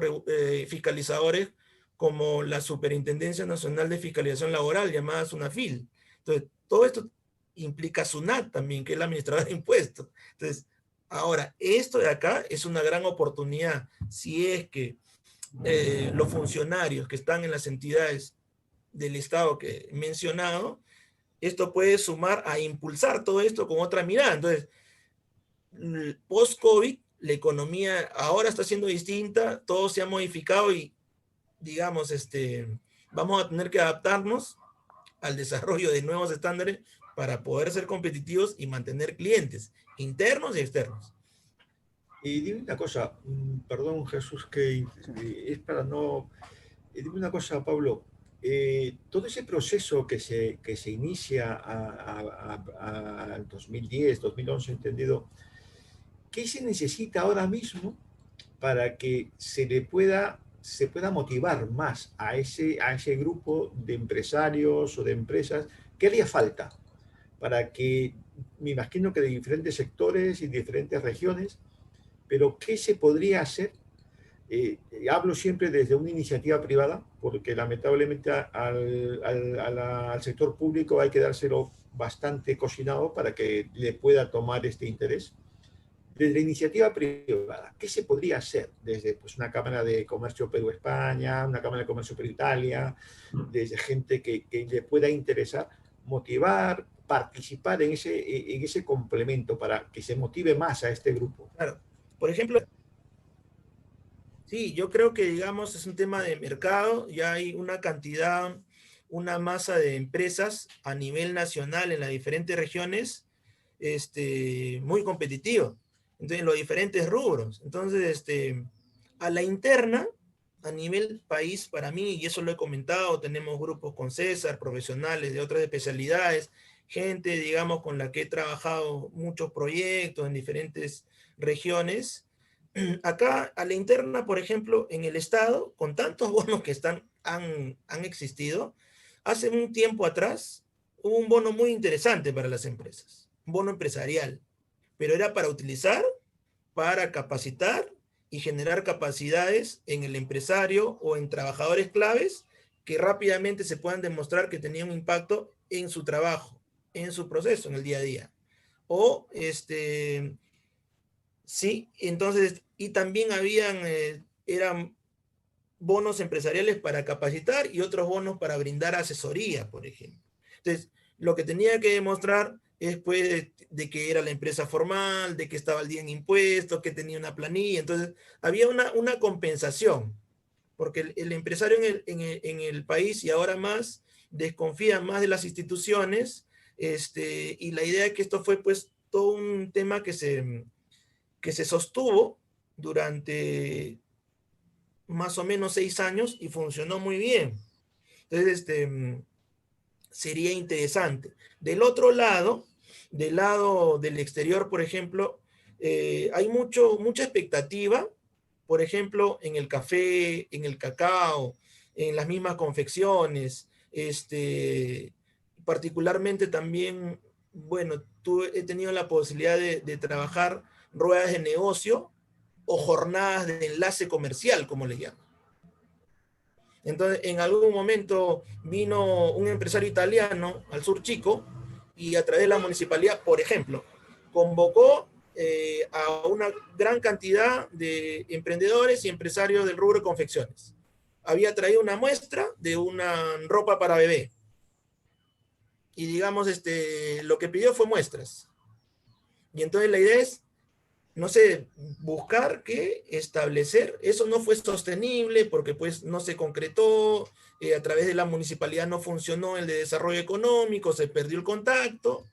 fiscalizadores como la Superintendencia Nacional de Fiscalización Laboral, llamada SUNAFIL. Entonces, todo esto implica SUNAT también, que es la administradora de impuestos. Entonces, ahora, esto de acá es una gran oportunidad, si es que los funcionarios que están en las entidades del Estado que he mencionado, esto puede sumar a impulsar todo esto con otra mirada. Entonces, post-COVID, la economía ahora está siendo distinta, todo se ha modificado y, digamos, vamos a tener que adaptarnos al desarrollo de nuevos estándares para poder ser competitivos y mantener clientes internos y externos. Y dime una cosa, perdón Jesús, que es para no... Dime una cosa, Pablo, todo ese proceso que se inicia al 2010, 2011, entendido, ¿qué se necesita ahora mismo para que se pueda motivar más a ese grupo de empresarios o de empresas? ¿Qué haría falta para que, me imagino que de diferentes sectores y diferentes regiones, pero qué se podría hacer Hablo siempre desde una iniciativa privada, porque lamentablemente al sector público hay que dárselo bastante cocinado para que le pueda tomar este interés. Desde la iniciativa privada, ¿qué se podría hacer? Desde pues, una Cámara de Comercio Perú-España, una Cámara de Comercio Perú-Italia, desde gente que le pueda interesar, motivar, participar en ese complemento para que se motive más a este grupo. Claro. Por ejemplo, sí, yo creo que, digamos, es un tema de mercado, ya hay una cantidad, una masa de empresas a nivel nacional en las diferentes regiones, muy competitivo, entonces, en los diferentes rubros. Entonces, a la interna, a nivel país, para mí, y eso lo he comentado, tenemos grupos con César, profesionales de otras especialidades, gente, digamos, con la que he trabajado muchos proyectos en diferentes regiones. Acá, a la interna, por ejemplo, en el Estado, con tantos bonos que han existido, hace un tiempo atrás hubo un bono muy interesante para las empresas, un bono empresarial, pero era para utilizar, para capacitar y generar capacidades en el empresario o en trabajadores claves que rápidamente se puedan demostrar que tenían un impacto en su trabajo, en su proceso, en el día a día. O, sí, entonces, y también eran bonos empresariales para capacitar y otros bonos para brindar asesoría, por ejemplo. Entonces, lo que tenía que demostrar es pues de que era la empresa formal, de que estaba al día en impuestos, que tenía una planilla. Entonces, había una compensación, porque el empresario en el país y ahora más desconfía más de las instituciones, y la idea es que esto fue pues todo un tema que se sostuvo durante más o menos 6 años y funcionó muy bien. Entonces, sería interesante. Del otro lado, del lado del exterior, por ejemplo, hay mucha expectativa, por ejemplo, en el café, en el cacao, en las mismas confecciones, particularmente también, bueno, he tenido la posibilidad de trabajar ruedas de negocio o jornadas de enlace comercial, como le llaman. Entonces, en algún momento vino un empresario italiano al Sur Chico y a través de la municipalidad, por ejemplo, convocó a una gran cantidad de emprendedores y empresarios del rubro de confecciones. Había traído una muestra de una ropa para bebé. Y digamos, lo que pidió fue muestras. Y entonces la idea es, no sé, buscar que establecer, eso no fue sostenible porque pues no se concretó, a través de la municipalidad no funcionó el de desarrollo económico, se perdió el contacto,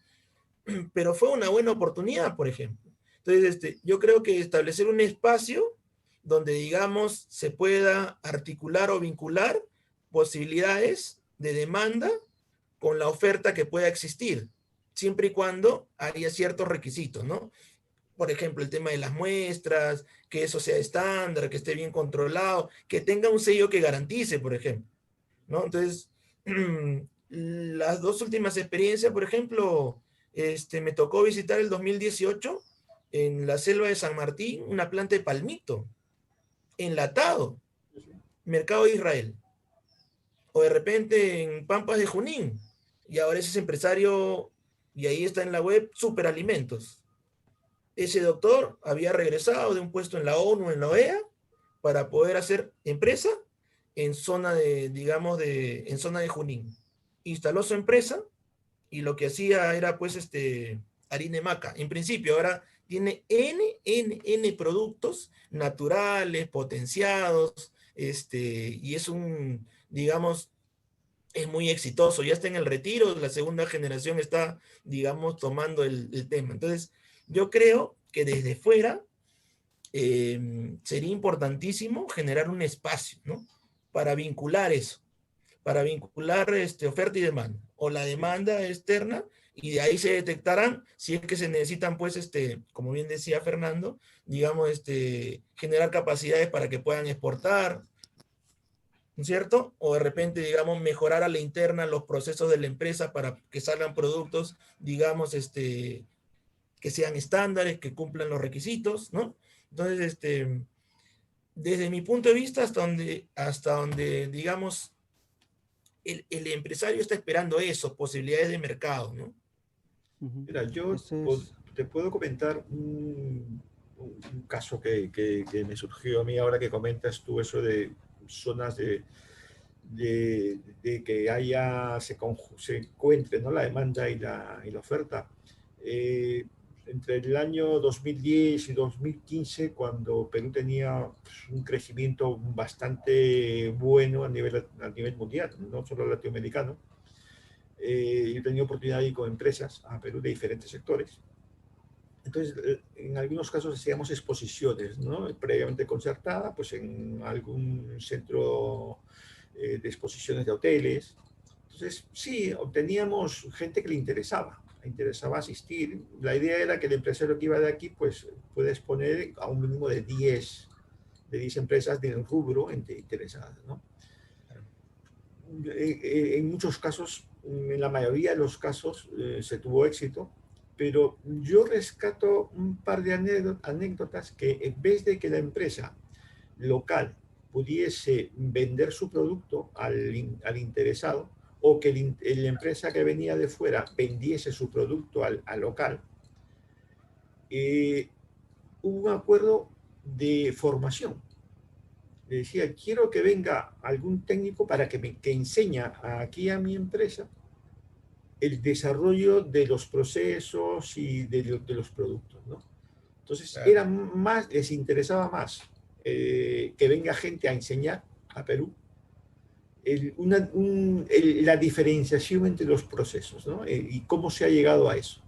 pero fue una buena oportunidad, por ejemplo. Entonces, yo creo que establecer un espacio donde, digamos, se pueda articular o vincular posibilidades de demanda con la oferta que pueda existir, siempre y cuando haya ciertos requisitos, ¿no? Por ejemplo, el tema de las muestras, que eso sea estándar, que esté bien controlado, que tenga un sello que garantice, por ejemplo, ¿no? Entonces, las 2 últimas experiencias, por ejemplo, me tocó visitar el 2018 en la selva de San Martín, una planta de palmito, enlatado, mercado de Israel. O de repente en Pampas de Junín, y ahora ese es empresario, y ahí está en la web, Superalimentos. Ese doctor había regresado de un puesto en la ONU, en la OEA, para poder hacer empresa en zona de, digamos, en zona de Junín. Instaló su empresa y lo que hacía era, pues, harina de maca. En principio, ahora tiene N productos naturales, potenciados, y es digamos, es muy exitoso. Ya está en el retiro, la segunda generación está, digamos, tomando el tema. Entonces, yo creo que desde fuera sería importantísimo generar un espacio, ¿no? Para vincular eso, para vincular oferta y demanda, o la demanda externa, y de ahí se detectarán si es que se necesitan, pues, como bien decía Fernando, digamos, generar capacidades para que puedan exportar, ¿no es cierto? O de repente, digamos, mejorar a la interna los procesos de la empresa para que salgan productos, digamos, que sean estándares, que cumplan los requisitos, ¿no? Entonces, desde mi punto de vista, hasta donde digamos, el empresario está esperando eso, posibilidades de mercado, ¿no? Mira, yo Ese es... te puedo comentar un caso que me surgió a mí ahora que comentas tú eso de zonas de que se encuentre, ¿no?, la demanda y la oferta. Entre el año 2010 y 2015, cuando Perú tenía, pues, un crecimiento bastante bueno a nivel mundial, no solo latinoamericano, yo he tenido oportunidad de ir con empresas a Perú de diferentes sectores. Entonces, en algunos casos hacíamos exposiciones, ¿no?, previamente concertada, pues en algún centro de exposiciones de hoteles. Entonces, sí, obteníamos gente que le interesaba asistir. La idea era que el empresario que iba de aquí, pues, puede exponer a un mínimo de 10 empresas del rubro interesadas, ¿no? En muchos casos, en la mayoría de los casos, se tuvo éxito, pero yo rescato un par de anécdotas que, en vez de que la empresa local pudiese vender su producto al interesado, o que la empresa que venía de fuera vendiese su producto al local, hubo un acuerdo de formación. Le decía, quiero que venga algún técnico para que enseñe aquí a mi empresa el desarrollo de los procesos y de los productos, ¿no? Entonces, Claro. les interesaba más que venga gente a enseñar a Perú la diferenciación entre los procesos, ¿no? Y cómo se ha llegado a eso.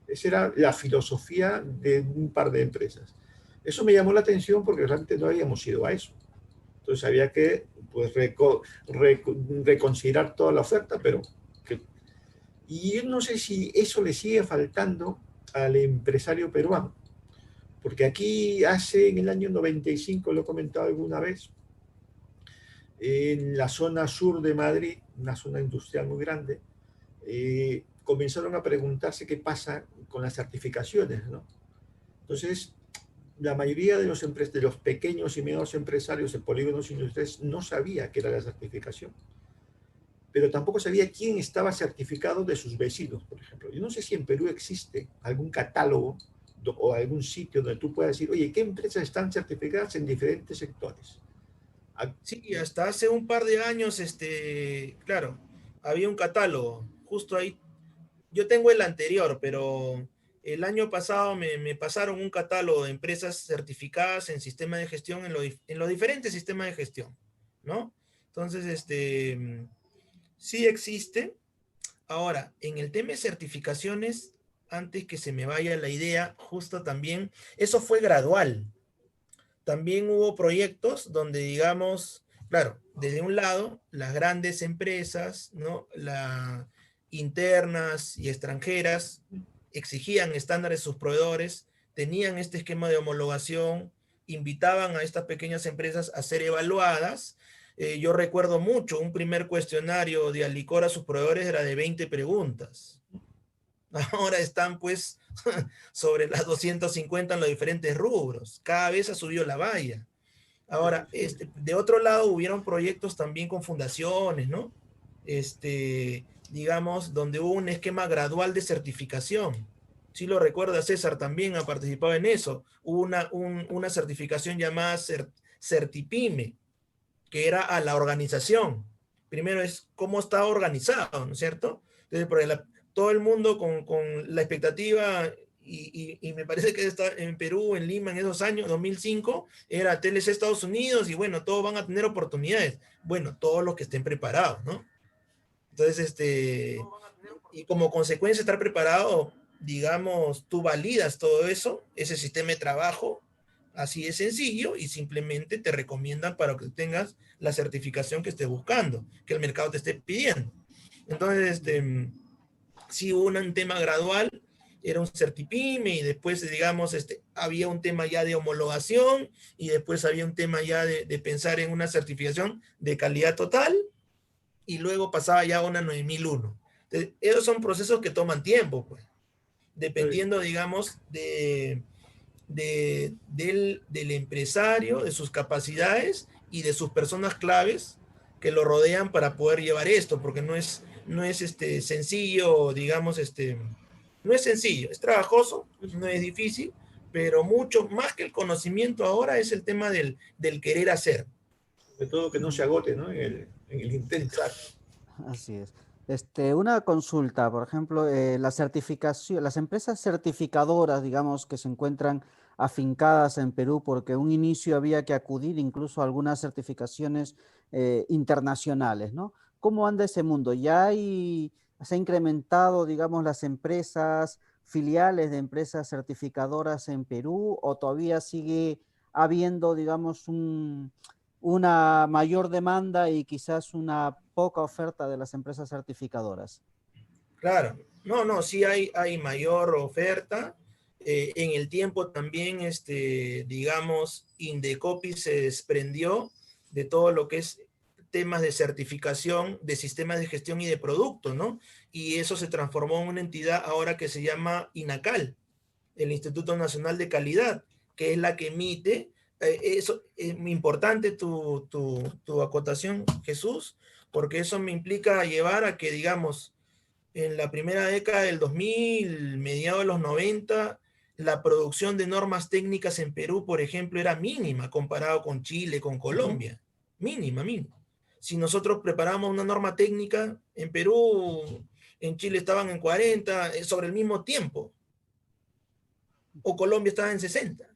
Esa era la filosofía de un par de empresas. Eso me llamó la atención porque realmente no habíamos ido a eso. Entonces había que, pues, reconsiderar toda la oferta, y yo no sé si eso le sigue faltando al empresario peruano, porque aquí en el año 95, lo he comentado alguna vez, en la zona sur de Madrid, una zona industrial muy grande, comenzaron a preguntarse qué pasa con las certificaciones, ¿no? Entonces, la mayoría de los pequeños y medianos empresarios de polígonos industriales no sabía qué era la certificación, pero tampoco sabía quién estaba certificado de sus vecinos, por ejemplo. Yo no sé si en Perú existe algún catálogo o algún sitio donde tú puedas decir, oye, ¿qué empresas están certificadas en diferentes sectores? Sí, hasta hace un par de años, claro, había un catálogo, justo ahí. Yo tengo el anterior, pero el año pasado me pasaron un catálogo de empresas certificadas en sistema de gestión, en los diferentes sistemas de gestión, ¿no? Entonces, sí existe. Ahora, en el tema de certificaciones, antes que se me vaya la idea, justo también, eso fue gradual. También hubo proyectos donde, digamos, claro, desde un lado, las grandes empresas, ¿no?, internas y extranjeras, exigían estándares de sus proveedores, tenían este esquema de homologación, invitaban a estas pequeñas empresas a ser evaluadas. Yo recuerdo mucho, un primer cuestionario de Alicor a sus proveedores era de 20 preguntas. Ahora están, pues, sobre las 250 en los diferentes rubros. Cada vez ha subido la valla. Ahora, de otro lado, hubieron proyectos también con fundaciones, ¿no? Digamos, donde hubo un esquema gradual de certificación. Sí lo recuerda César, también ha participado en eso. Hubo una certificación llamada Certipyme, que era a la organización. Primero es cómo está organizado, ¿no es cierto? Entonces, porque todo el mundo con la expectativa, y me parece que está en Perú, en Lima, en esos años, 2005, era TLC Estados Unidos, y bueno, todos van a tener oportunidades. Bueno, todos los que estén preparados, ¿no? Entonces, y como consecuencia de estar preparado, digamos, tú validas todo eso, ese sistema de trabajo, así de sencillo, y simplemente te recomiendan para que tengas la certificación que estés buscando, que el mercado te esté pidiendo. Entonces, sí hubo un tema gradual, era un Certipyme, y después, digamos, había un tema ya de homologación, y después había un tema ya de pensar en una certificación de calidad total, y luego pasaba ya a una 9001. Entonces, esos son procesos que toman tiempo, pues, dependiendo, digamos, del empresario, de sus capacidades y de sus personas claves que lo rodean para poder llevar esto, porque no es sencillo, digamos, no es sencillo, es trabajoso, no es difícil, pero mucho más que el conocimiento ahora es el tema del querer hacer. De todo que no se agote, ¿no? En el intento. Exacto. Así es. Una consulta, por ejemplo, la certificación, las empresas certificadoras, digamos, que se encuentran afincadas en Perú, porque un inicio había que acudir incluso a algunas certificaciones internacionales, ¿no? ¿Cómo anda ese mundo? ¿Se ha incrementado, digamos, las empresas, filiales de empresas certificadoras en Perú, o todavía sigue habiendo, digamos, una mayor demanda y quizás una poca oferta de las empresas certificadoras? Claro, no, sí hay mayor oferta. En el tiempo también, digamos, Indecopi se desprendió de todo lo que es temas de certificación de sistemas de gestión y de productos, ¿no? Y eso se transformó en una entidad ahora que se llama INACAL, el Instituto Nacional de Calidad, que es la que emite. Eso es muy importante tu acotación, Jesús, porque eso me implica llevar a que, digamos, en la primera década del 2000, mediados de los 90, la producción de normas técnicas en Perú, por ejemplo, era mínima comparado con Chile, con Colombia. Mínima, mínima. Si nosotros preparamos una norma técnica en Perú, en Chile estaban en 40, sobre el mismo tiempo. O Colombia estaba en 60.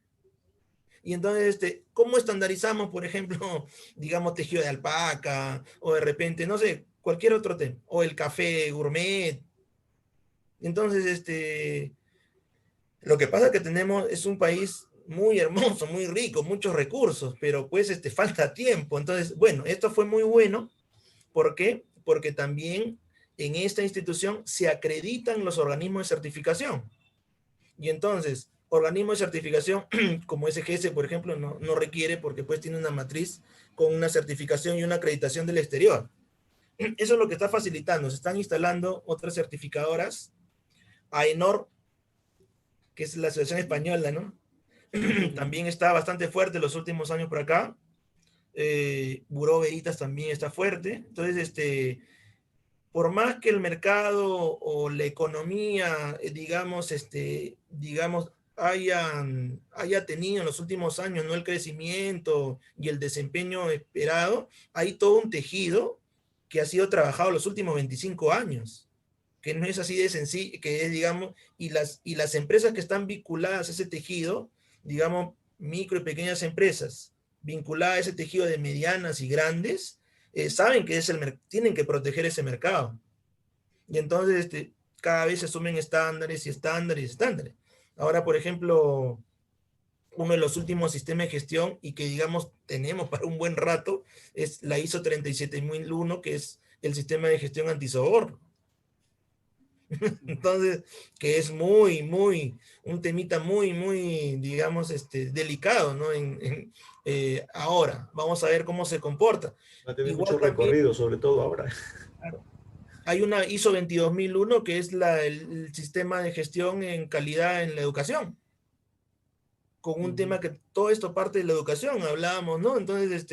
Y entonces, ¿cómo estandarizamos, por ejemplo, digamos, tejido de alpaca, o de repente, no sé, cualquier otro tema, o el café gourmet? Entonces, lo que pasa es que es un país muy hermoso, muy rico, muchos recursos, pero pues falta tiempo. Entonces, bueno, esto fue muy bueno. ¿Por qué? Porque también en esta institución se acreditan los organismos de certificación. Y entonces, organismos de certificación como SGS, por ejemplo, no requiere, porque pues tiene una matriz con una certificación y una acreditación del exterior. Eso es lo que está facilitando. Se están instalando otras certificadoras. AENOR, que es la asociación española, ¿no? También está bastante fuerte los últimos años por acá. Buró Veritas también está fuerte. Entonces, por más que el mercado o la economía, digamos, haya tenido en los últimos años, ¿no?, el crecimiento y el desempeño esperado, hay todo un tejido que ha sido trabajado los últimos 25 años, que no es así de sencillo, que es, digamos, y las empresas que están vinculadas a ese tejido, digamos, micro y pequeñas empresas, vinculadas a ese tejido de medianas y grandes, saben que tienen que proteger ese mercado. Y entonces cada vez se asumen estándares y estándares y estándares. Ahora, por ejemplo, uno de los últimos sistemas de gestión y que, digamos, tenemos para un buen rato es la ISO 37001, que es el sistema de gestión antisoborno. Entonces, que es un temita muy, digamos, delicado, ¿no? Ahora, vamos a ver cómo se comporta. Va a tener Igual mucho también, recorrido, sobre todo ahora. claro, hay una ISO 22001 que es el sistema de gestión en calidad en la educación, con un tema que todo esto parte de la educación, hablábamos, ¿no? Entonces,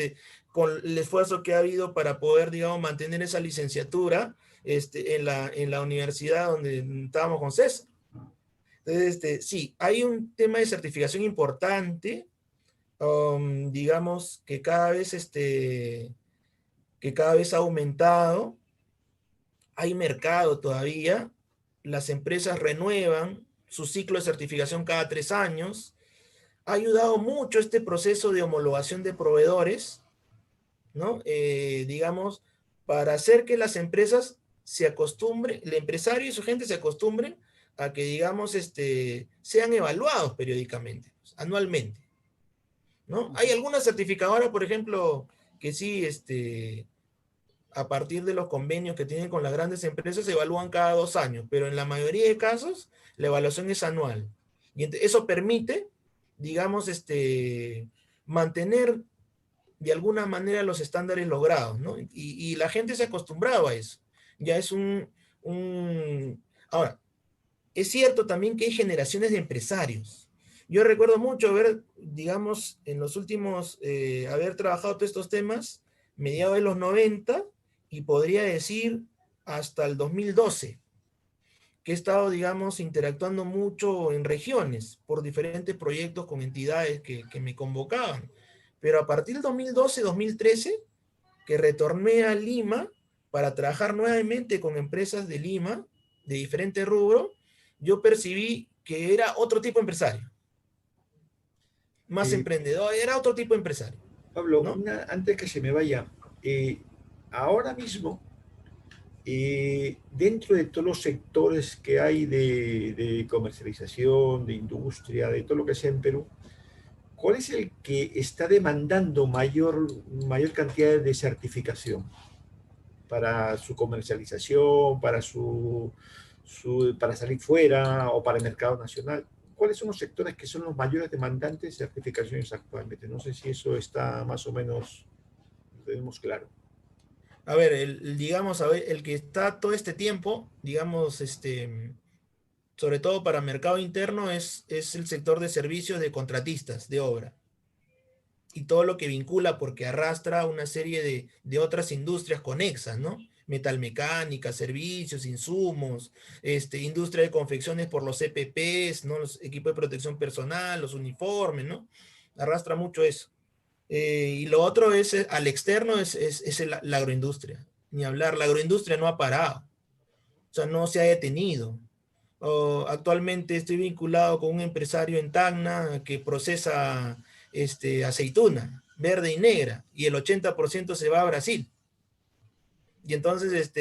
con el esfuerzo que ha habido para poder, digamos, mantener esa licenciatura en la universidad donde estábamos con César. Entonces, sí, hay un tema de certificación importante, digamos, que cada vez ha aumentado. Hay mercado todavía, las empresas renuevan su ciclo de certificación cada 3 años. Ha ayudado mucho este proceso de homologación de proveedores, ¿no? Digamos, para hacer que las empresas se acostumbren, el empresario y su gente se acostumbren a que, digamos, sean evaluados periódicamente, anualmente, ¿no? Hay algunas certificadoras, por ejemplo, que sí, a partir de los convenios que tienen con las grandes empresas, se evalúan cada 2 años, pero en la mayoría de casos, la evaluación es anual. Y eso permite, digamos, mantener de alguna manera los estándares logrados, ¿no? Y la gente se ha acostumbrado a eso. Ya es Ahora, es cierto también que hay generaciones de empresarios. Yo recuerdo mucho haber, digamos, en los últimos, haber trabajado todos estos temas, mediados de los 90, y podría decir hasta el 2012, que he estado, digamos, interactuando mucho en regiones por diferentes proyectos con entidades que me convocaban. Pero a partir del 2012, 2013, que retorné a Lima para trabajar nuevamente con empresas de Lima, de diferentes rubros, yo percibí que era otro tipo de empresario, más emprendedor, era otro tipo de empresario. Pablo, ¿no? antes que se me vaya, ahora mismo, dentro de todos los sectores que hay de comercialización, de industria, de todo lo que sea en Perú, ¿cuál es el que está demandando mayor cantidad de certificación para su comercialización, para salir fuera o para el mercado nacional? ¿Cuáles son los sectores que son los mayores demandantes de certificaciones actualmente? No sé si eso está más o menos, lo tenemos claro. A ver, digamos, a ver, el que está todo este tiempo, digamos, sobre todo para mercado interno, es el sector de servicios de contratistas de obra. Y todo lo que vincula, porque arrastra una serie de otras industrias conexas, ¿no? Metalmecánica, servicios, insumos, industria de confecciones por los EPPs, ¿no? Los equipos de protección personal, los uniformes, ¿no? Arrastra mucho eso. Y lo otro es, al externo, es la agroindustria. Ni hablar, la agroindustria no ha parado, o sea, no se ha detenido. Actualmente estoy vinculado con un empresario en Tacna que procesa aceituna verde y negra, y el 80% se va a Brasil. Y entonces,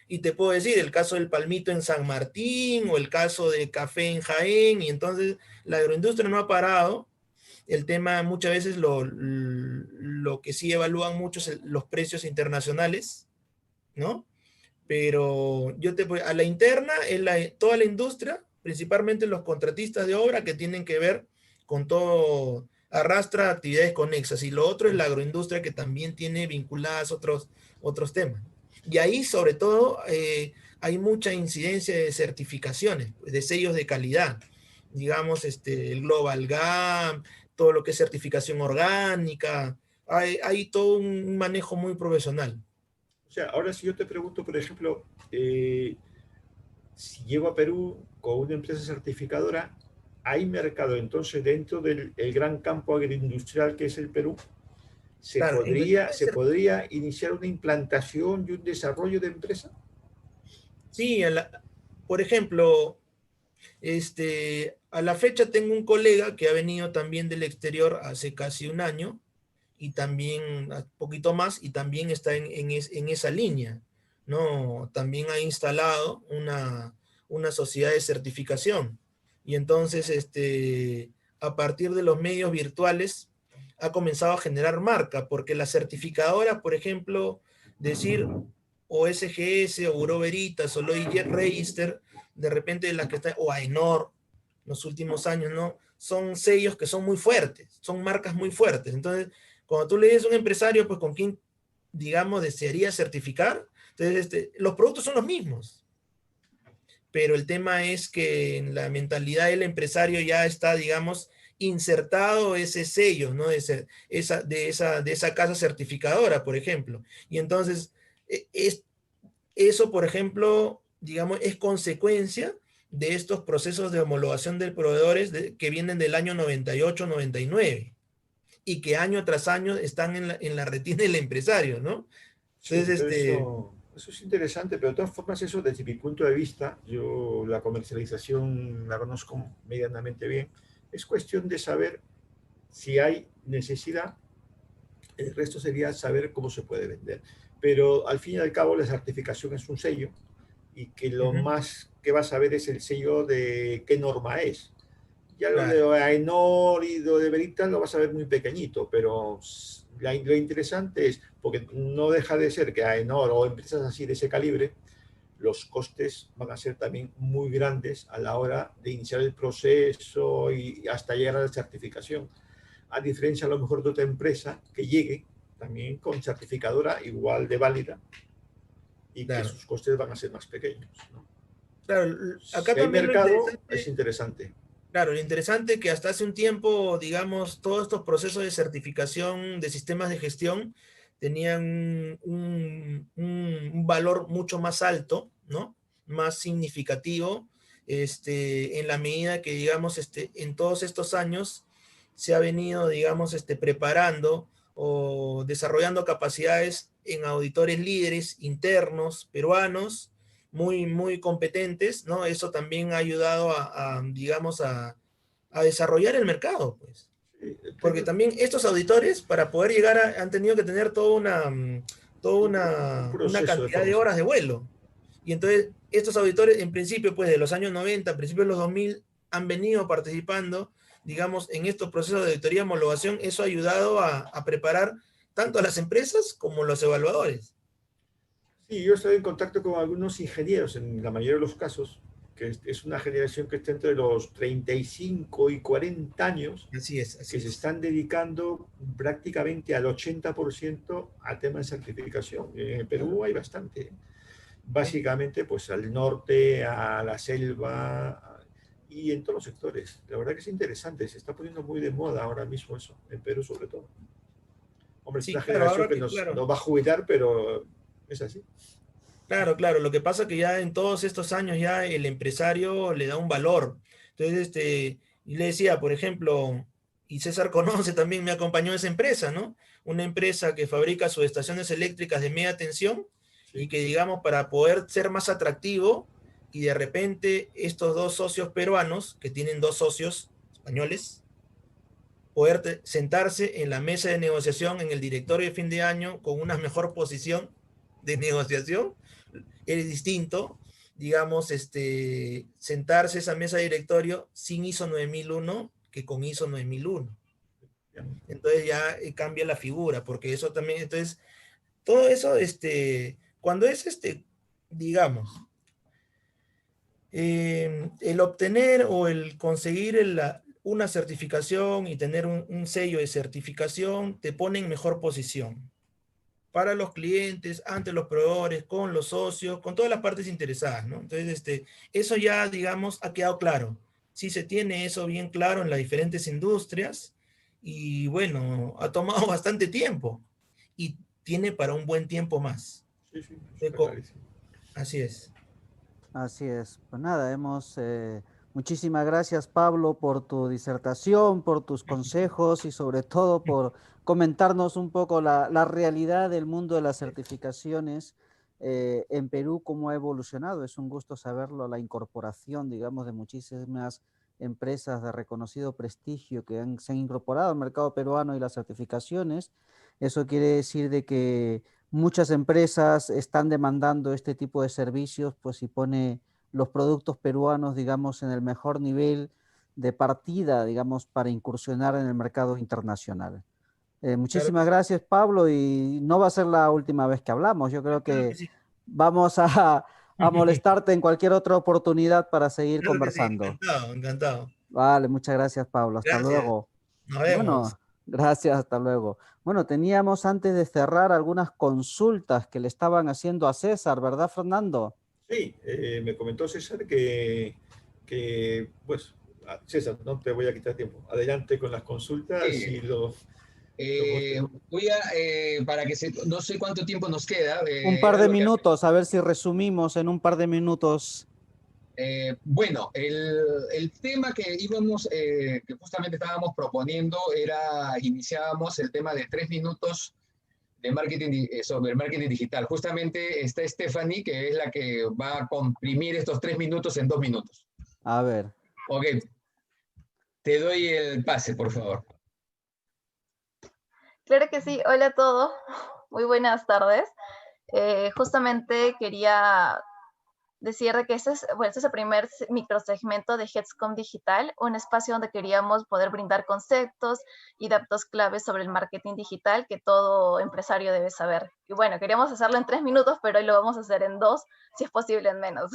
y te puedo decir, el caso del palmito en San Martín, o el caso del café en Jaén, y entonces la agroindustria no ha parado. El tema muchas veces lo que sí evalúan mucho es los precios internacionales, ¿no? Pero a la interna, toda la industria, principalmente los contratistas de obra que tienen que ver con todo, arrastra actividades conexas, y lo otro es la agroindustria que también tiene vinculadas otros temas. Y ahí, sobre todo, hay mucha incidencia de certificaciones, de sellos de calidad, digamos, el Global GAP, todo lo que es certificación orgánica, hay todo un manejo muy profesional. O sea, ahora si yo te pregunto, por ejemplo, si llego a Perú con una empresa certificadora, ¿hay mercado entonces dentro del gran campo agroindustrial que es el Perú? Claro, ¿Se podría iniciar una implantación y un desarrollo de empresa? Sí, por ejemplo, a la fecha tengo un colega que ha venido también del exterior hace casi un año, y también un poquito más, y también está en esa línea, ¿no? También ha instalado una sociedad de certificación. Y entonces, a partir de los medios virtuales, ha comenzado a generar marca, porque la certificadora, por ejemplo, decir o SGS, o Bureau Veritas, o Lloyd Register, de repente las que están, o AENOR, los últimos años, ¿no? Son sellos que son muy fuertes, son marcas muy fuertes. Entonces, cuando tú le dices a un empresario, pues con quién, digamos, desearía certificar, entonces los productos son los mismos. Pero el tema es que en la mentalidad del empresario ya está, digamos, insertado ese sello, ¿no? De esa casa certificadora, por ejemplo. Y entonces, eso, por ejemplo, digamos, es consecuencia de estos procesos de homologación de proveedores que vienen del año 98, 99, y que año tras año están en la retina del empresario, ¿no? Entonces, sí, eso es interesante, pero de todas formas, eso desde mi punto de vista, yo la comercialización la conozco medianamente bien, es cuestión de saber si hay necesidad, el resto sería saber cómo se puede vender. Pero al fin y al cabo la certificación es un sello, y que lo más que vas a ver es el sello de qué norma es. Ya lo de AENOR y lo de Veritas lo vas a ver muy pequeñito, pero lo interesante es, porque no deja de ser que AENOR o empresas así de ese calibre, los costes van a ser también muy grandes a la hora de iniciar el proceso y hasta llegar a la certificación. A diferencia a lo mejor de otra empresa que llegue también con certificadora igual de válida, y que sus costes van a ser más pequeños, ¿no? Claro, acá si hay también mercado, es interesante. Claro, lo interesante es que hasta hace un tiempo, digamos, todos estos procesos de certificación de sistemas de gestión tenían un valor mucho más alto, ¿no? Más significativo, en la medida que, digamos, en todos estos años se ha venido, digamos, preparando o desarrollando capacidades en auditores líderes internos peruanos muy competentes, ¿no? Eso también ha ayudado digamos, a desarrollar el mercado, pues. Sí, Porque también estos auditores, para poder llegar han tenido que tener toda un una proceso de cantidad de formación. horas de vuelo. Y entonces, estos auditores, en principio, pues de los años 90, principios de los 2000, han venido participando, digamos, en estos procesos de auditoría y homologación. Eso ha ayudado a preparar tanto a las empresas como a los evaluadores. Sí, yo estoy en contacto con algunos ingenieros en la mayoría de los casos, que es una generación que está entre los 35 y 40 años, Así es, que así se es. están dedicando prácticamente al 80% al tema de certificación. En el Perú hay bastante. Básicamente, pues al norte, a la selva y en todos los sectores. La verdad que es interesante, se está poniendo muy de moda ahora mismo eso, en Perú sobre todo. Hombre, es Sí, una claro, generación ahora que que, claro. nos va a jubilar, pero es así. Claro, claro. Lo que pasa es que ya en todos estos años ya el empresario le da un valor. Entonces, y le decía, por ejemplo, y César conoce también, me acompañó a esa empresa, ¿no? Una empresa que fabrica subestaciones eléctricas de media tensión y Sí, que, digamos, para poder ser más atractivo y de repente estos dos socios peruanos, que tienen dos socios españoles, poder sentarse en la mesa de negociación en el directorio de fin de año con una mejor posición de negociación es distinto, digamos, sentarse esa mesa de directorio sin ISO 9001 que con ISO 9001. ya. Entonces ya cambia la figura, porque eso también, entonces, todo eso, cuando es, digamos, el obtener o el conseguir una certificación y tener un sello de certificación te pone en mejor posición para los clientes, ante los proveedores, con los socios, con todas las partes interesadas, ¿no? Entonces, eso ya, digamos, ha quedado claro. Sí se tiene eso bien claro en las diferentes industrias y bueno, ha tomado bastante tiempo y tiene para un buen tiempo más. Sí, sí, está Eco, clarísimo. así es. Así es. Pues nada, muchísimas gracias, Pablo, por tu disertación, por tus consejos y sobre todo por comentarnos un poco la realidad del mundo de las certificaciones en Perú, cómo ha evolucionado. Es un gusto saberlo, la incorporación, digamos, de muchísimas empresas de reconocido prestigio que se han incorporado al mercado peruano y las certificaciones. Eso quiere decir de que muchas empresas están demandando este tipo de servicios, pues y pone los productos peruanos, digamos, en el mejor nivel de partida, digamos, para incursionar en el mercado internacional. Claro que Muchísimas sí. gracias, Pablo, y no va a ser la última vez que hablamos. Yo creo Claro que que sí. vamos a molestarte en cualquier otra oportunidad para seguir Claro que sí. conversando. Encantado, encantado. Vale, muchas gracias, Pablo. Hasta Gracias. luego. Nos vemos. Bueno, gracias, hasta luego. Bueno, teníamos antes de cerrar algunas consultas que le estaban haciendo a César, ¿verdad, Fernando? Sí, me comentó César pues, César, no te voy a quitar tiempo. Adelante con las consultas Sí, y los motivos. voy a, para que no sé cuánto tiempo nos queda, Un par era de lo que minutos, a ver si resumimos en un par de minutos. bueno, el tema que íbamos, que justamente estábamos proponiendo era, iniciábamos el tema de 3 minutos de marketing, sobre el marketing digital. Justamente está Stephanie, que es la que va a comprimir estos 3 minutos en 2 minutos. A ver. Ok, te doy el pase, por favor. Claro que sí, hola a todos, muy buenas tardes. Justamente quería decir que este es el primer microsegmento de Headscom Digital, un espacio donde queríamos poder brindar conceptos y datos claves sobre el marketing digital que todo empresario debe saber. Y bueno, queríamos hacerlo en 3 minutos, pero hoy lo vamos a hacer en 2, si es posible en menos.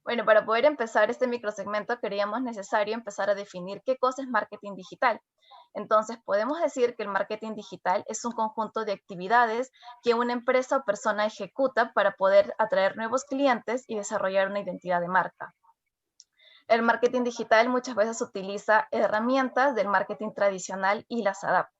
Bueno, para poder empezar este microsegmento creíamos necesario empezar a definir qué cosa es marketing digital. Entonces, podemos decir que el marketing digital es un conjunto de actividades que una empresa o persona ejecuta para poder atraer nuevos clientes y desarrollar una identidad de marca. El marketing digital muchas veces utiliza herramientas del marketing tradicional y las adapta.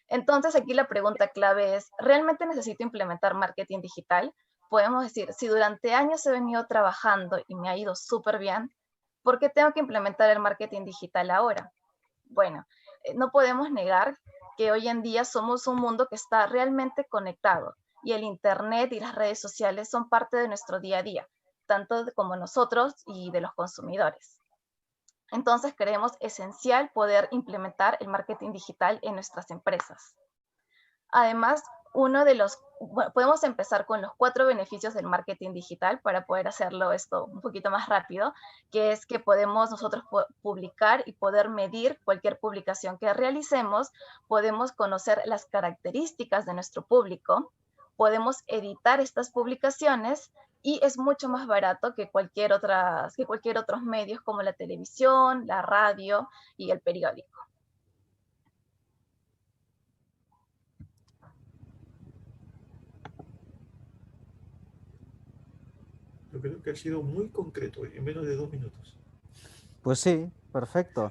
Entonces, aquí la pregunta clave es, ¿realmente necesito implementar marketing digital? Podemos decir, si durante años he venido trabajando y me ha ido súper bien, ¿por qué tengo que implementar el marketing digital ahora? Bueno, no podemos negar que hoy en día somos un mundo que está realmente conectado y el Internet y las redes sociales son parte de nuestro día a día, tanto como nosotros y de los consumidores. Entonces creemos esencial poder implementar el marketing digital en nuestras empresas. Además, podemos empezar con los 4 beneficios del marketing digital para poder hacerlo esto un poquito más rápido, que es que podemos nosotros publicar y poder medir cualquier publicación que realicemos, podemos conocer las características de nuestro público, podemos editar estas publicaciones y es mucho más barato que cualquier otros medios como la televisión, la radio y el periódico. Yo creo que ha sido muy concreto, en menos de 2 minutos. Pues sí, perfecto.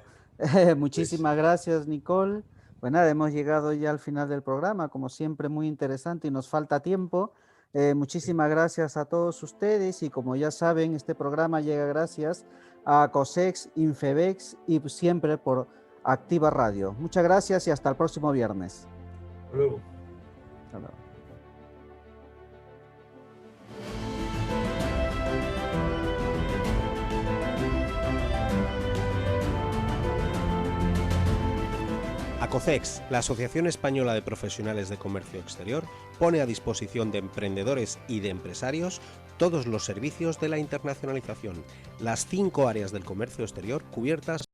Muchísimas gracias, Nicole. Pues nada, hemos llegado ya al final del programa, como siempre muy interesante y nos falta tiempo. Muchísimas gracias a todos ustedes y como ya saben, este programa llega gracias a ACOSEX, Infebex y siempre por Activa Radio. Muchas gracias y hasta el próximo viernes. Hasta luego. Hasta luego. ACOCEX, la Asociación Española de Profesionales de Comercio Exterior, pone a disposición de emprendedores y de empresarios todos los servicios de la internacionalización, las 5 áreas del comercio exterior cubiertas